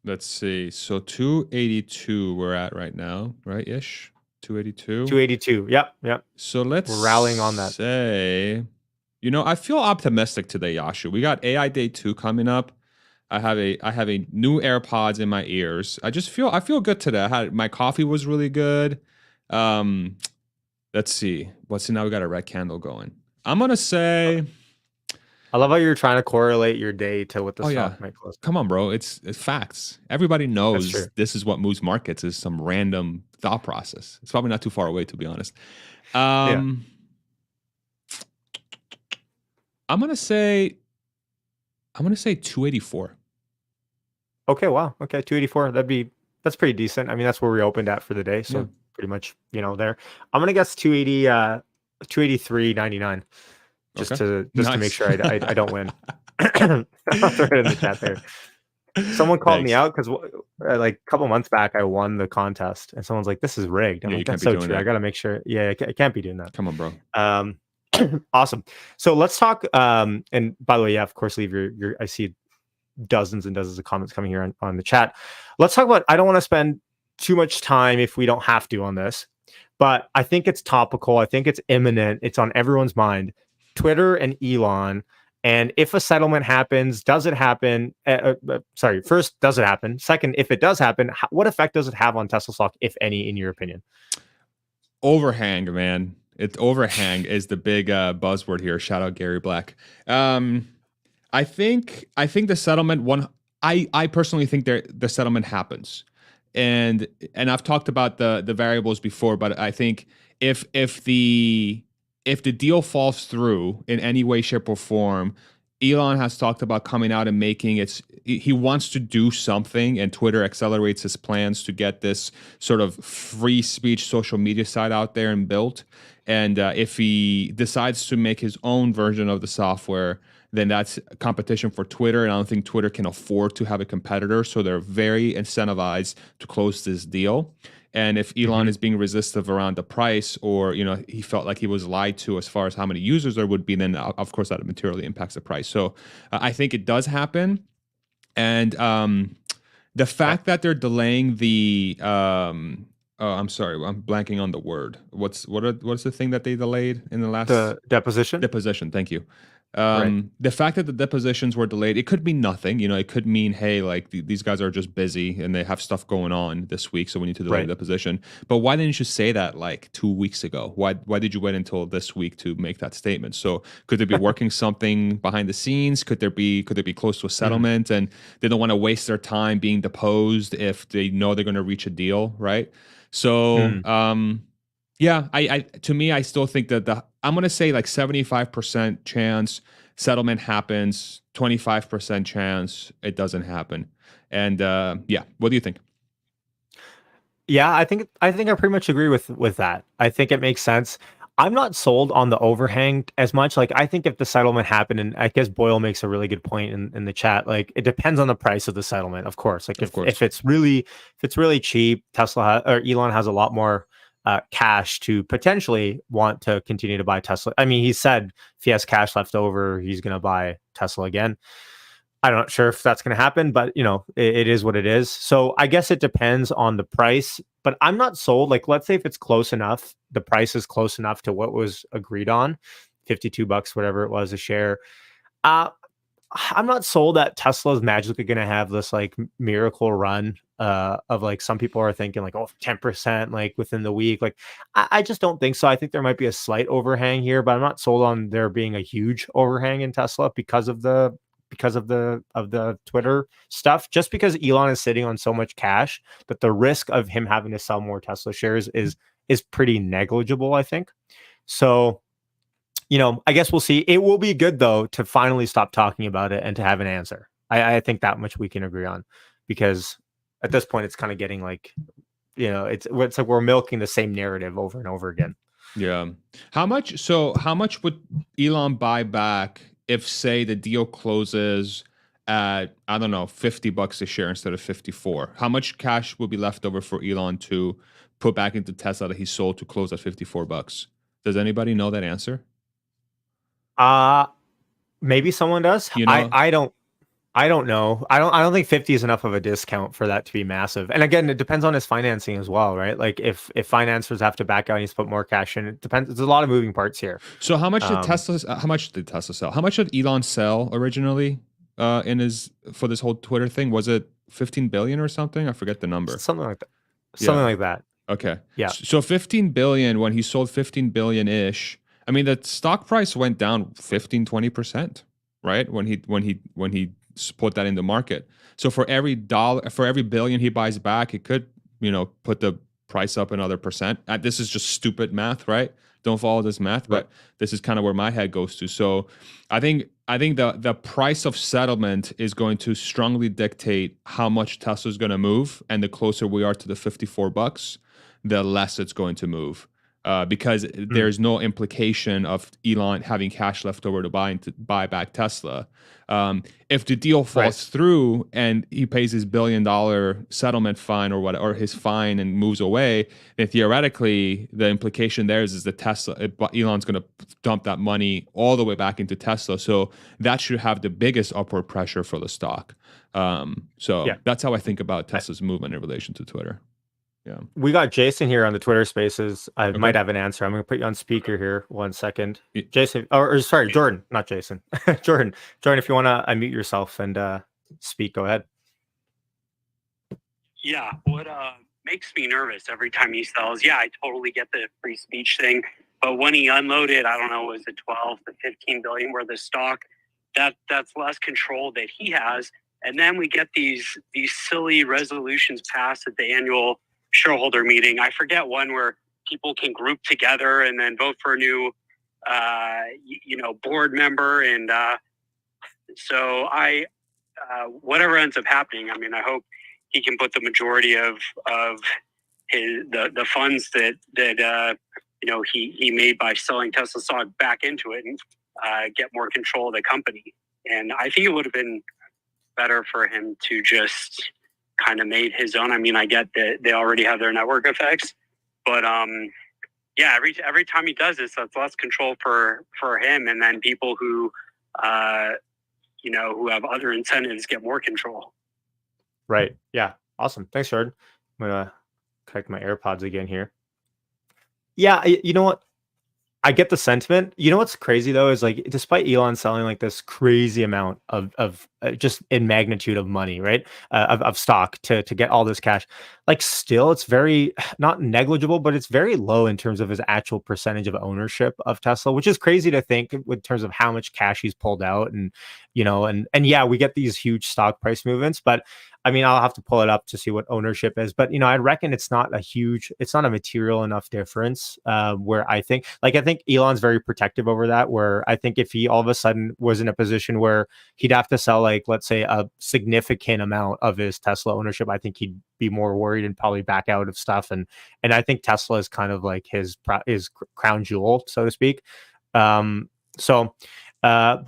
let's see. So 282 we're at right now, right? Ish. 282. 282. Yep. Yep. So let's We're rallying on that. say, I feel optimistic today, Yashu. We got AI Day 2 coming up. I have a new AirPods in my ears. I feel good today. My coffee was really good. Um, let's see. Now we got a red candle going. I'm gonna say I love how you're trying to correlate your day to what the Oh yeah. stock might close. Come on, bro. It's facts. Everybody That's knows true. this is what moves markets is some random thought process. It's probably not too far away, to be honest. Yeah. Um, I'm gonna say 284. Okay. Wow. Okay. 284. That's pretty decent. I mean, that's where we opened at for the day. Yeah. So pretty much, there. I'm gonna guess 280, 283.99, Okay. just to make Nice. sure I don't win. I'll throw it in the chat there. Someone called me Thanks. out because like a couple months back, I won the contest, and someone's like, "This is rigged." I'm Yeah, you like, can't "That's be so doing true. I that. got to make sure." Yeah, I can't be doing that. Come on, bro. Um, awesome. So let's talk. And by the way, yeah, of course, leave your. I see dozens and dozens of comments coming here on the chat. Let's talk about. I don't want to spend too much time if we don't have to on this, but I think it's topical. I think it's imminent. It's on everyone's mind. Twitter and Elon. And if a settlement happens, does it happen? Sorry, first, does it happen? Second, if it does happen, what effect does it have on Tesla stock, if any, in your opinion? Overhang, man. It overhang is the big buzzword here. Shout out Gary Black. I think the settlement one. I personally think the settlement happens, and I've talked about the variables before, but I think if the deal falls through in any way, shape, or form, Elon has talked about coming out and making it. He wants to do something, and Twitter accelerates his plans to get this sort of free speech social media site out there and built. And if he decides to make his own version of the software, then that's competition for Twitter. And I don't think Twitter can afford to have a competitor. So they're very incentivized to close this deal. And if Elon is being resistive around the price, or he felt like he was lied to as far as how many users there would be, then of course that materially impacts the price. So I think it does happen. And the Yeah. fact that they're delaying the oh, I'm sorry, I'm blanking on the word. What's the thing that they delayed in the last The deposition, deposition? Thank you. right? The fact that the depositions were delayed, it could mean nothing. It could mean, hey, like these guys are just busy and they have stuff going on this week, so we need to delay the Right. deposition. But why didn't you say that like 2 weeks ago? Why did you wait until this week to make that statement? So could they be working something behind the scenes? Could they be close to a Mhm. settlement, and they don't want to waste their time being deposed if they know they're going to reach a deal, right? So Mhm. yeah, I to me, I still think that I'm gonna say like 75% chance settlement happens, 25% chance it doesn't happen. And yeah, what do you think? Yeah, I pretty much agree with that. I think it makes sense. I'm not sold on the overhang as much. Like, I think if the settlement happened, and I guess Boyle makes a really good point in the chat. Like, it depends on the price of the settlement, of course. Like, Of if course. it's really cheap, or Elon has a lot more cash to potentially want to continue to buy Tesla. I mean, he said if he has cash left over, he's going to buy Tesla again. I'm not sure if that's going to happen, but it is what it is. So I guess it depends on the price, but I'm not sold. Like, let's say if it's close enough, the price is close enough to what was agreed on, $52, whatever it was a share. Uh, I'm not sold that Tesla is magically going to have this like miracle run of like some people are thinking like, oh, 10% like within the week. Like, I just don't think so. I think there might be a slight overhang here, but I'm not sold on there being a huge overhang in Tesla because of the Twitter stuff. Just because Elon is sitting on so much cash, that the risk of him having to sell more Tesla shares is pretty negligible, I think. So, I guess we'll see. It will be good though to finally stop talking about it and to have an answer. I think that much we can agree on, because at this point it's kind of getting like, it's like we're milking the same narrative over and over again. Yeah. How much would Elon buy back if, say, the deal closes at, I don't know, $50 a share instead of 54? How much cash would be left over for Elon to put back into Tesla that he sold to close at $54? Does anybody know that answer? Uh maybe someone does. You I know? I don't I don't know. I don't think 50 is enough of a discount for that to be massive. And again, it depends on his financing as well, right? Like, if financiers have to back out, he needs to put more cash in. It depends. There's a lot of moving parts here. So Um, how much did Tesla sell? How much did Elon sell originally in his for this whole Twitter thing? Was it 15 billion or something? I forget the number. something like that. Yeah. Something like that. Okay. Yeah. So 15 billion, when he sold 15 billion ish, I mean, the stock price went down 15, 20%. right? When he put that in the market. So for every dollar, for every billion he buys back, it could, put the price up another percent. This is just stupid math, right? Don't follow this math, Right. but this is kind of where my head goes to. So I think the price of settlement is going to strongly dictate how much Tesla is going to move, and the closer we are to the $54, the less it's going to move. Because Mm. there's no implication of Elon having cash left over to buy back Tesla. If the deal Right. falls through and he pays his $1 billion settlement fine or his fine and moves away, then theoretically the implication there is that Elon's going to dump that money all the way back into Tesla. So that should have the biggest upward pressure for the stock. So Yeah. that's how I think about Tesla's movement in relation to Twitter. Yeah. We got Jason here on the Twitter Spaces. I Okay. might have an answer. I'm going to put you on speaker here. 1 second. Y- Jason, or sorry, Jordan, not Jason. Jordan, if you want to unmute yourself and speak, go ahead. Yeah, what makes me nervous every time he sells, I totally get the free speech thing. But when he unloaded, I don't know, was it 12 to 15 billion worth of stock? That's less control that he has. And then we get these silly resolutions passed at the annual shareholder meeting. I forget one where people can group together and then vote for a new board member. And so whatever ends up happening, I mean, I hope he can put the majority of the funds that he made by selling Tesla stock back into it and get more control of the company. And I think it would have been better for him to just kind of made his own. I mean, I get that they already have their network effects, but every time he does this, that's less control for him, and then people who who have other incentives get more control. Right. Yeah. Awesome. Thanks, Jordan. I'm going to connect my AirPods again here. Yeah. You know what? I get the sentiment. You know what's crazy though is like, despite Elon selling like this crazy amount of just in magnitude of money, right, of stock to get all this cash, like still it's very not negligible, but it's very low in terms of his actual percentage of ownership of Tesla, which is crazy to think in terms of how much cash he's pulled out, and and yeah, we get these huge stock price movements, but I mean, I'll have to pull it up to see what ownership is, but I reckon it's not a material enough difference where I think Elon's very protective over that. Where I think if he all of a sudden was in a position where he'd have to sell, like, let's say, a significant amount of his Tesla ownership, I think he'd be more worried and probably back out of stuff. And I think Tesla is kind of like his crown jewel, so to speak. But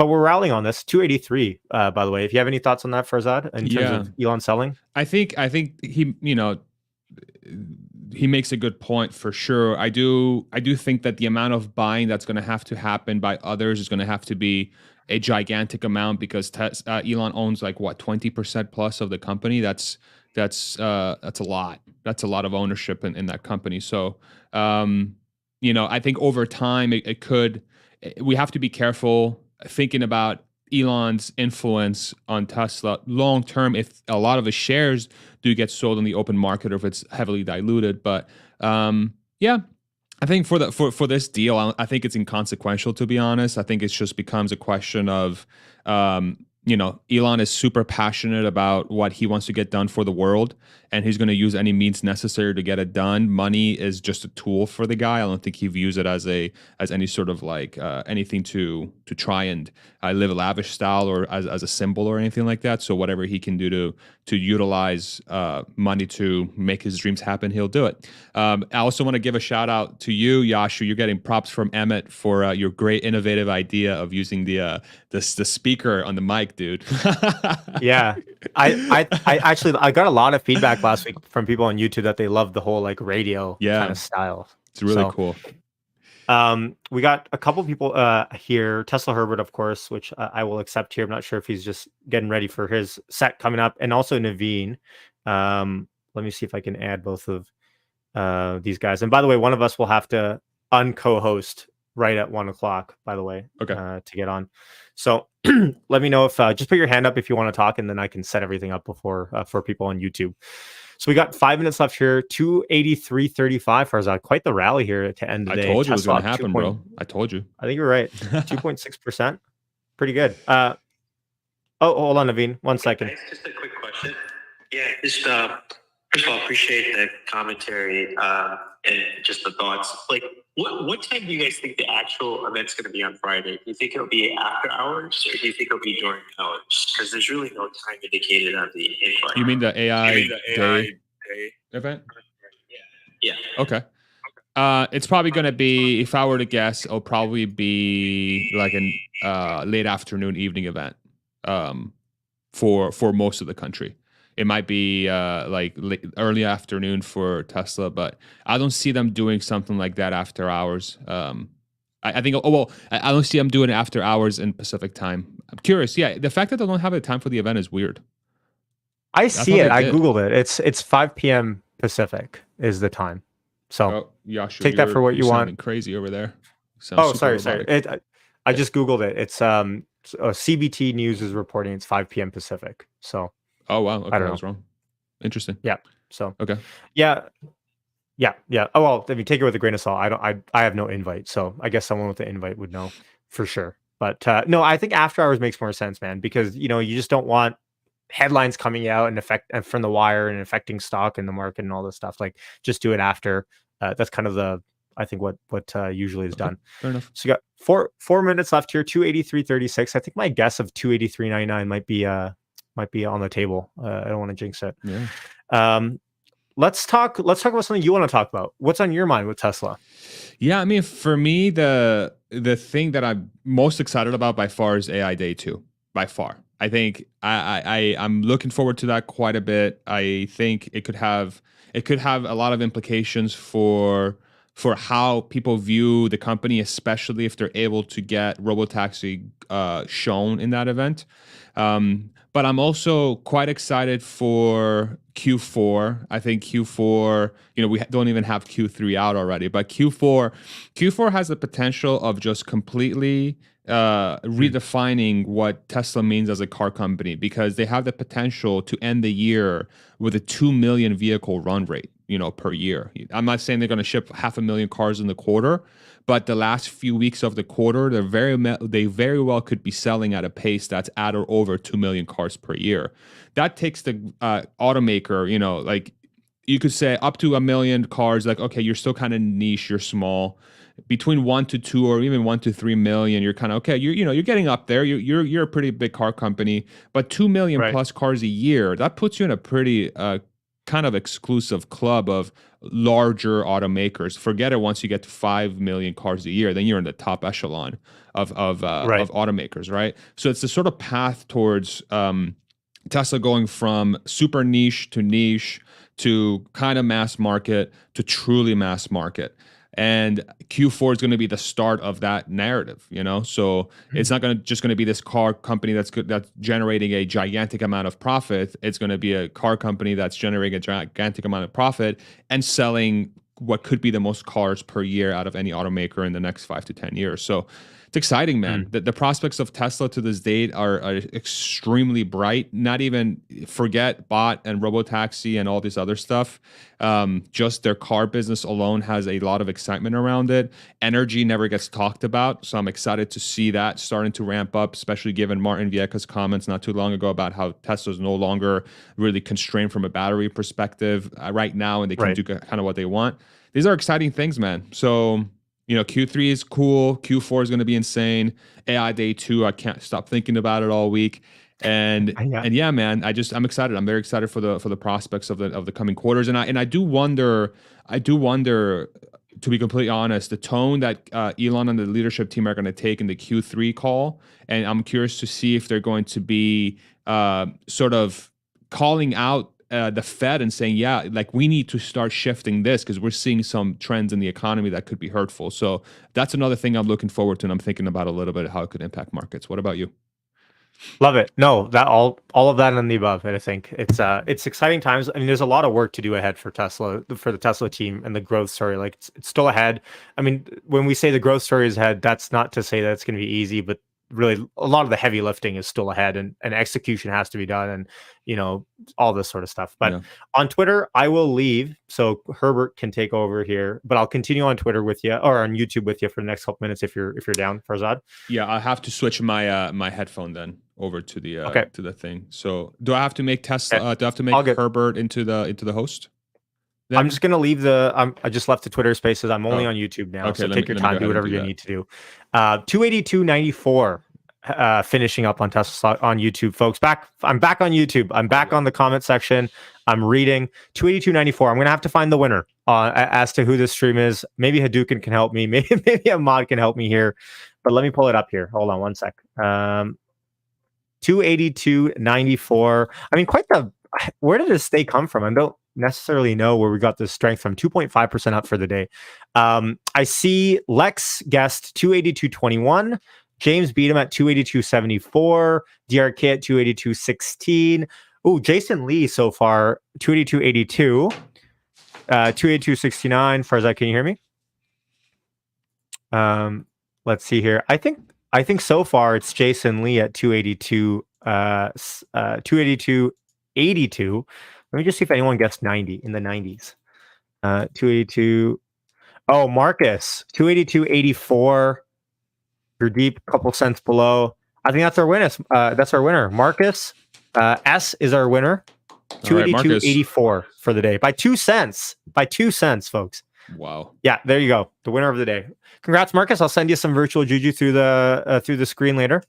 we're rallying on this 283. By the way, if you have any thoughts on that, Farzad, in terms of Elon selling, I think he he makes a good point for sure. I do think that the amount of buying that's going to have to happen by others is going to have to be a gigantic amount, because Elon owns like what 20% plus of the company. That's a lot. That's a lot of ownership in that company. So I think over time it could. We have to be careful thinking about Elon's influence on Tesla long term, if a lot of his shares do get sold in the open market or if it's heavily diluted. But I think for this deal, I think it's inconsequential, to be honest. I think it just becomes a question of Elon is super passionate about what he wants to get done for the world, and he's going to use any means necessary to get it done. Money is just a tool for the guy. I don't think he views it as any sort of like anything to try and live a lavish style or as a symbol or anything like that. So whatever he can do to utilize money to make his dreams happen, he'll do it. I also want to give a shout out to you, Yashu. You're getting props from Emmett for your great innovative idea of using the speaker on the mic, dude. yeah, I actually I got a lot of feedback last week from people on YouTube that they love the whole like radio kind of style. It's really cool. We got a couple people here. Tesla Herbert, of course, which I will accept here. I'm not sure if he's just getting ready for his set coming up, and also Naveen. Let me see if I can add both of these guys. And by the way, one of us will have to unco-host right at 1:00. By the way, okay, to get on. So let me know if just put your hand up if you want to talk, and then I can set everything up before for people on YouTube. So we got 5 minutes left here. 283.35. Farzad, quite the rally here to end the day. I told you it was going to happen, bro. I told you. I think you're right. 2.6%. Pretty good. Oh, hold on, Naveen. 1 second. Thanks. Just a quick question. Yeah, just first of all, appreciate the commentary and just the thoughts. Like, what time do you guys think the actual event's going to be on Friday? Do you think it'll be after hours, or do you think it'll be during hours? Because there's really no time indicated on the invite. You mean the AI day event? Yeah. Okay. It's probably going to be, if I were to guess, it'll probably be like a late afternoon, evening event for most of the country. It might be like early afternoon for Tesla, but I don't see them doing something like that after hours. I think, I don't see them doing it after hours in Pacific time. I'm curious. Yeah, the fact that they don't have a time for the event is weird. I see it. I Googled it. It's 5 p.m. Pacific is the time. So take that for what you want. Crazy over there. Sorry. I just Googled it. It's CBT News is reporting it's 5 p.m. Pacific. So. Oh wow. Okay, I was wrong. Interesting. Yeah. So. Okay. Yeah. Oh well, if you take it with a grain of salt, I have no invite, so I guess someone with the invite would know for sure. But no, I think after hours makes more sense, man, because you just don't want headlines coming out and from the wire and affecting stock and the market and all this stuff. Like, just do it after. That's kind of I think what usually is done. Fair enough. So you got 4 minutes left here. 283.36. I think my guess of 283.99 might be on the table. I don't want to jinx it. Yeah. Let's talk about something you want to talk about. What's on your mind with Tesla? Yeah, I mean, for me, the thing that I'm most excited about by far is AI Day 2. By far, I think I'm looking forward to that quite a bit. I think it could have a lot of implications for how people view the company, especially if they're able to get Robotaxi shown in that event. But I'm also quite excited for Q4. I think Q4, we don't even have Q3 out already, but Q4 has the potential of just completely redefining what Tesla means as a car company, because they have the potential to end the year with a 2 million vehicle run rate, per year. I'm not saying they're going to ship 500,000 cars in the quarter, but the last few weeks of the quarter, they very well could be selling at a pace that's at or over 2 million cars per year. That takes the automaker, like you could say up to 1 million cars. Like, okay, you're still kind of niche, you're small. Between 1 to 2 or even 1 to 3 million, you're kind of okay. You're getting up there. You're a pretty big car company, but 2 million plus cars a year, that puts you in a pretty kind of exclusive club of larger automakers. Forget it. Once you get to 5 million cars a year, then you're in the top echelon of automakers, right? So it's the sort of path towards Tesla going from super niche to kind of mass market to truly mass market. And Q4 is going to be the start of that narrative, So it's not just going to be this car company that's generating a gigantic amount of profit. It's going to be a car company that's generating a gigantic amount of profit and selling what could be the most cars per year out of any automaker in the next 5 to 10 years. So it's exciting, man. The prospects of Tesla to this date are extremely bright. Not even forget bot and Robotaxi and all this other stuff. Just their car business alone has a lot of excitement around it. Energy never gets talked about, so I'm excited to see that starting to ramp up, especially given Martin Viecha's comments not too long ago about how Tesla's no longer really constrained from a battery perspective right now, and they can do kind of what they want. These are exciting things, man. So Q3 is cool. Q4 is going to be insane. AI Day 2, I can't stop thinking about it all week. And yeah, man, I'm excited. I'm very excited for the prospects of the coming quarters. And I do wonder, to be completely honest, the tone that Elon and the leadership team are going to take in the Q3 call. And I'm curious to see if they're going to be sort of calling out the Fed and saying, yeah, like we need to start shifting this because we're seeing some trends in the economy that could be hurtful. So that's another thing I'm looking forward to, and I'm thinking about a little bit how it could impact markets. What about you? Love it. No, that all of that and the above. And I think it's exciting times. I mean, there's a lot of work to do ahead for the Tesla team and the growth story. Like it's still ahead. I mean, when we say the growth story is ahead, that's not to say that it's going to be easy, but really a lot of the heavy lifting is still ahead, and execution has to be done, and all this sort of stuff. But on Twitter, I will leave so Herbert can take over here, but I'll continue on Twitter with you or on YouTube with you for the next couple minutes if you're down, Farzad. Yeah, I have to switch my my headphone then. over to the Okay. to the thing. So do I have to make Tesla? Okay. Do I have to make All good. Herbert into the host? I'm Then? just gonna leave I just left the Twitter Spaces. I'm only Oh, on YouTube now, okay, so let take me your let me go time, do ahead and whatever do you that. need to do. 282.94 finishing up on Tesla stock on YouTube, folks. I'm back on YouTube. I'm back on the comment section. I'm reading 282.94. I'm gonna have to find the winner as to who this stream is. Maybe Hadouken can help me. Maybe Ahmad can help me here. But let me pull it up here. Hold on one sec. 282.94. I mean, where did this day come from? I don't necessarily know where we got this strength from. 2.5% up for the day. I see Lex guessed 282.21. James beat him at 282.74. DRK at 282.16. Oh, Jason Lee so far 282.82. 282.69. Farzad, can you hear me? Let's see here. I think so far it's Jason Lee at 282 282.82. Let me just see if anyone guessed 90 in the 90s. 282. Oh, Marcus 282.84. You're deep, a couple cents below. I think that's our winner. That's our winner. Marcus S is our winner. 282.84 for the day by 2 cents. By 2 cents, folks. Wow. Yeah, there you go. The winner of the day. Congrats, Marcus. I'll send you some virtual juju through the screen later.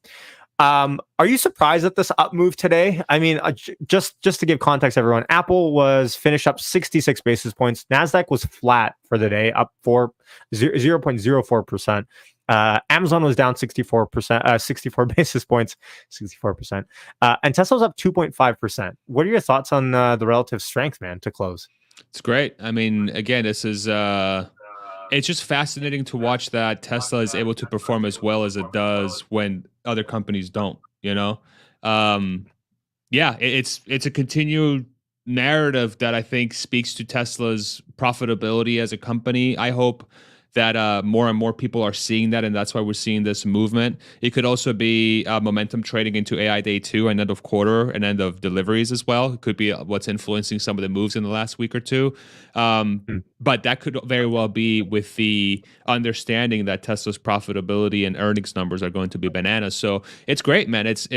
Are you surprised at this up move today? I mean, just to give context, everyone, Apple was finished up 66 basis points. NASDAQ was flat for the day, up 0.04%. Amazon was down 64%, 64 basis points, 64%. And Tesla was up 2.5%. What are your thoughts on the relative strength, man, to close? It's great. I mean, again, this is it's just fascinating to watch that Tesla is able to perform as well as it does when other companies don't, you know? Yeah, it's a continued narrative that I think speaks to Tesla's profitability as a company. I hope that more and more people are seeing that, and that's why we're seeing this movement. It could also be momentum trading into AI Day 2 and end of quarter and end of deliveries as well. It could be what's influencing some of the moves in the last week or two. But that could very well be with the understanding that Tesla's profitability and earnings numbers are going to be bananas. So it's great, man. It's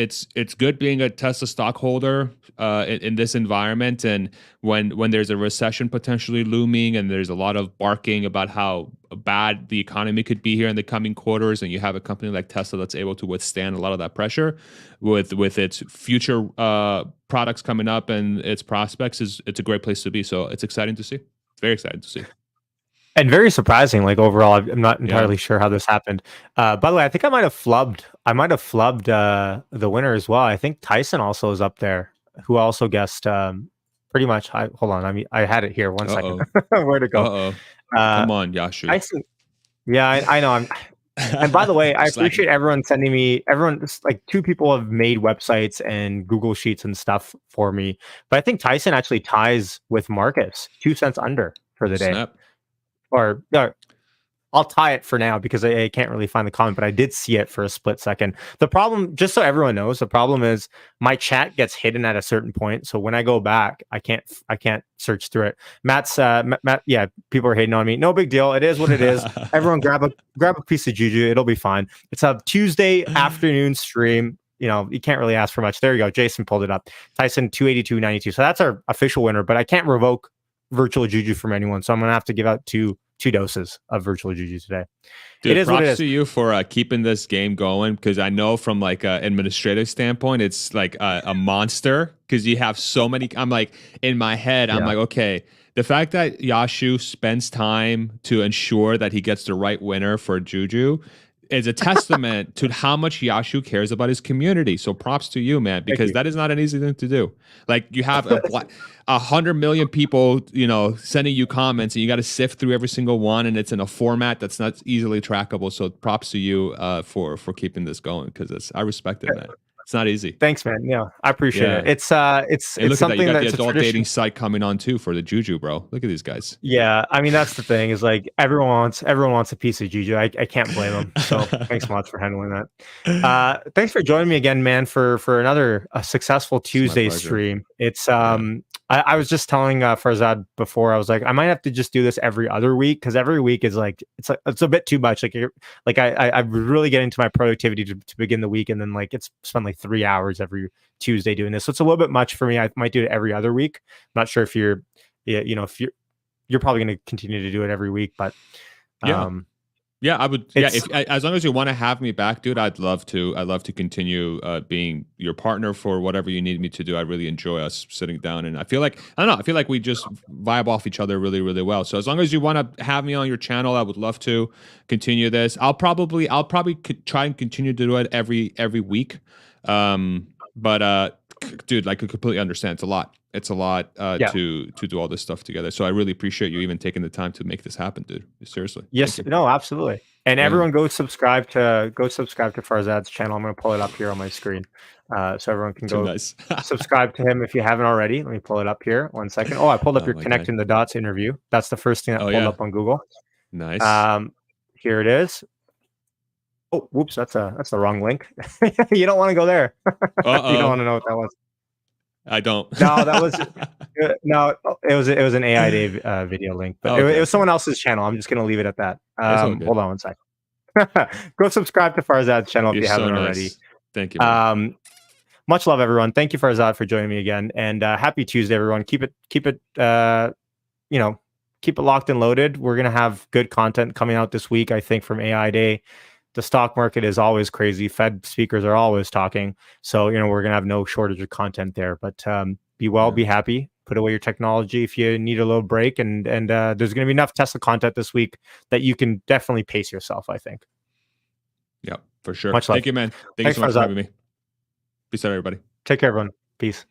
good being a Tesla stockholder in this environment, and when there's a recession potentially looming, and there's a lot of barking about how bad the economy could be here in the coming quarters, and you have a company like Tesla that's able to withstand a lot of that pressure with its future products coming up and its prospects, it's a great place to be. So it's exciting to see. It's very exciting to see. And very surprising, like overall, I'm not entirely sure how this happened. By the way, I think I might have flubbed the winner as well. I think Tyson also is up there, who also guessed pretty much. Hold on, I had it here. One second. Where'd it go? Come on, Yashu. Tyson. Yeah, I know. And by the way, I appreciate everyone sending me. Like 2 people have made websites and Google Sheets and stuff for me. But I think Tyson actually ties with Marcus, 2 cents under for the day. Snap. Or I'll tie it for now because I can't really find the comment, but I did see it for a split second. The problem, just so everyone knows, the problem is my chat gets hidden at a certain point. So when I go back, I can't search through it. Matt, yeah, people are hating on me. No big deal. It is what it is. Everyone grab a piece of juju. It'll be fine. It's a Tuesday afternoon stream. You know, you can't really ask for much. There you go. Jason pulled it up. Tyson 282.92. So that's our official winner, but I can't revoke virtual juju from anyone. So I'm going to have to give out two doses of virtual juju today. Dude, it is props what it is. to you for keeping this game going, because I know from like an administrative standpoint, it's like a monster because you have so many. I'm like, in my head, I'm like, okay, the fact that Yashu spends time to ensure that he gets the right winner for Juju is a testament to how much Yashu cares about his community. So props to you, man, because that is not an easy thing to do. Like you have 100 million people, you know, sending you comments, and you got to sift through every single one, and it's in a format that's not easily trackable. So props to you for keeping this going, because I respect it, man. It's not easy. Thanks, man. Yeah, I appreciate it. It's hey, look something at that. You got that's the adult dating site coming on too for the Juju, bro. Look at these guys. Yeah, I mean that's the thing is like everyone wants a piece of Juju. I can't blame them. So thanks so much for handling that. Thanks for joining me again, man, for another successful Tuesday stream. It's I was just telling Farzad before, I was like, I might have to just do this every other week, because every week is like it's a bit too much. I really get into my productivity to begin the week, and then like it's spend like 3 hours every Tuesday doing this. So it's a little bit much for me. I might do it every other week. I'm not sure if you're, if you're probably going to continue to do it every week, but yeah, I would. Yeah, if as long as you want to have me back, dude, I'd love to. I'd love to continue being your partner for whatever you need me to do. I really enjoy us sitting down, and I feel like I feel like we just vibe off each other really, really well. So as long as you want to have me on your channel, I would love to continue this. I'll probably try and continue to do it every week. But dude, like I completely understand. It's a lot. It's a lot to do all this stuff together. So I really appreciate you even taking the time to make this happen, dude. Seriously. Yes, no, absolutely. And everyone go subscribe to Farzad's channel. I'm going to pull it up here on my screen, so everyone can go subscribe to him if you haven't already. Let me pull it up here. 1 second. Oh, I pulled up your Connecting the Dots interview. That's the first thing that pulled up on Google. Nice. Here it is. Oh, whoops, that's the wrong link. You don't want to go there. You don't want to know what that was. I don't. No, that was no. It was an AI Day video link, but it was someone else's channel. I'm just gonna leave it at that. Hold on 1 second. Go subscribe to Farzad's channel if you haven't already. Thank you. Man. Much love, everyone. Thank you, Farzad, for joining me again, and happy Tuesday, everyone. Keep it keep it locked and loaded. We're gonna have good content coming out this week, I think, from AI Day. The stock market is always crazy. Fed speakers are always talking. So, we're going to have no shortage of content there. But be well, be happy. Put away your technology if you need a little break. And there's going to be enough Tesla content this week that you can definitely pace yourself, I think. Yeah, for sure. Much love. Thank you, man. Thanks so much for having me. Peace out, everybody. Take care, everyone. Peace.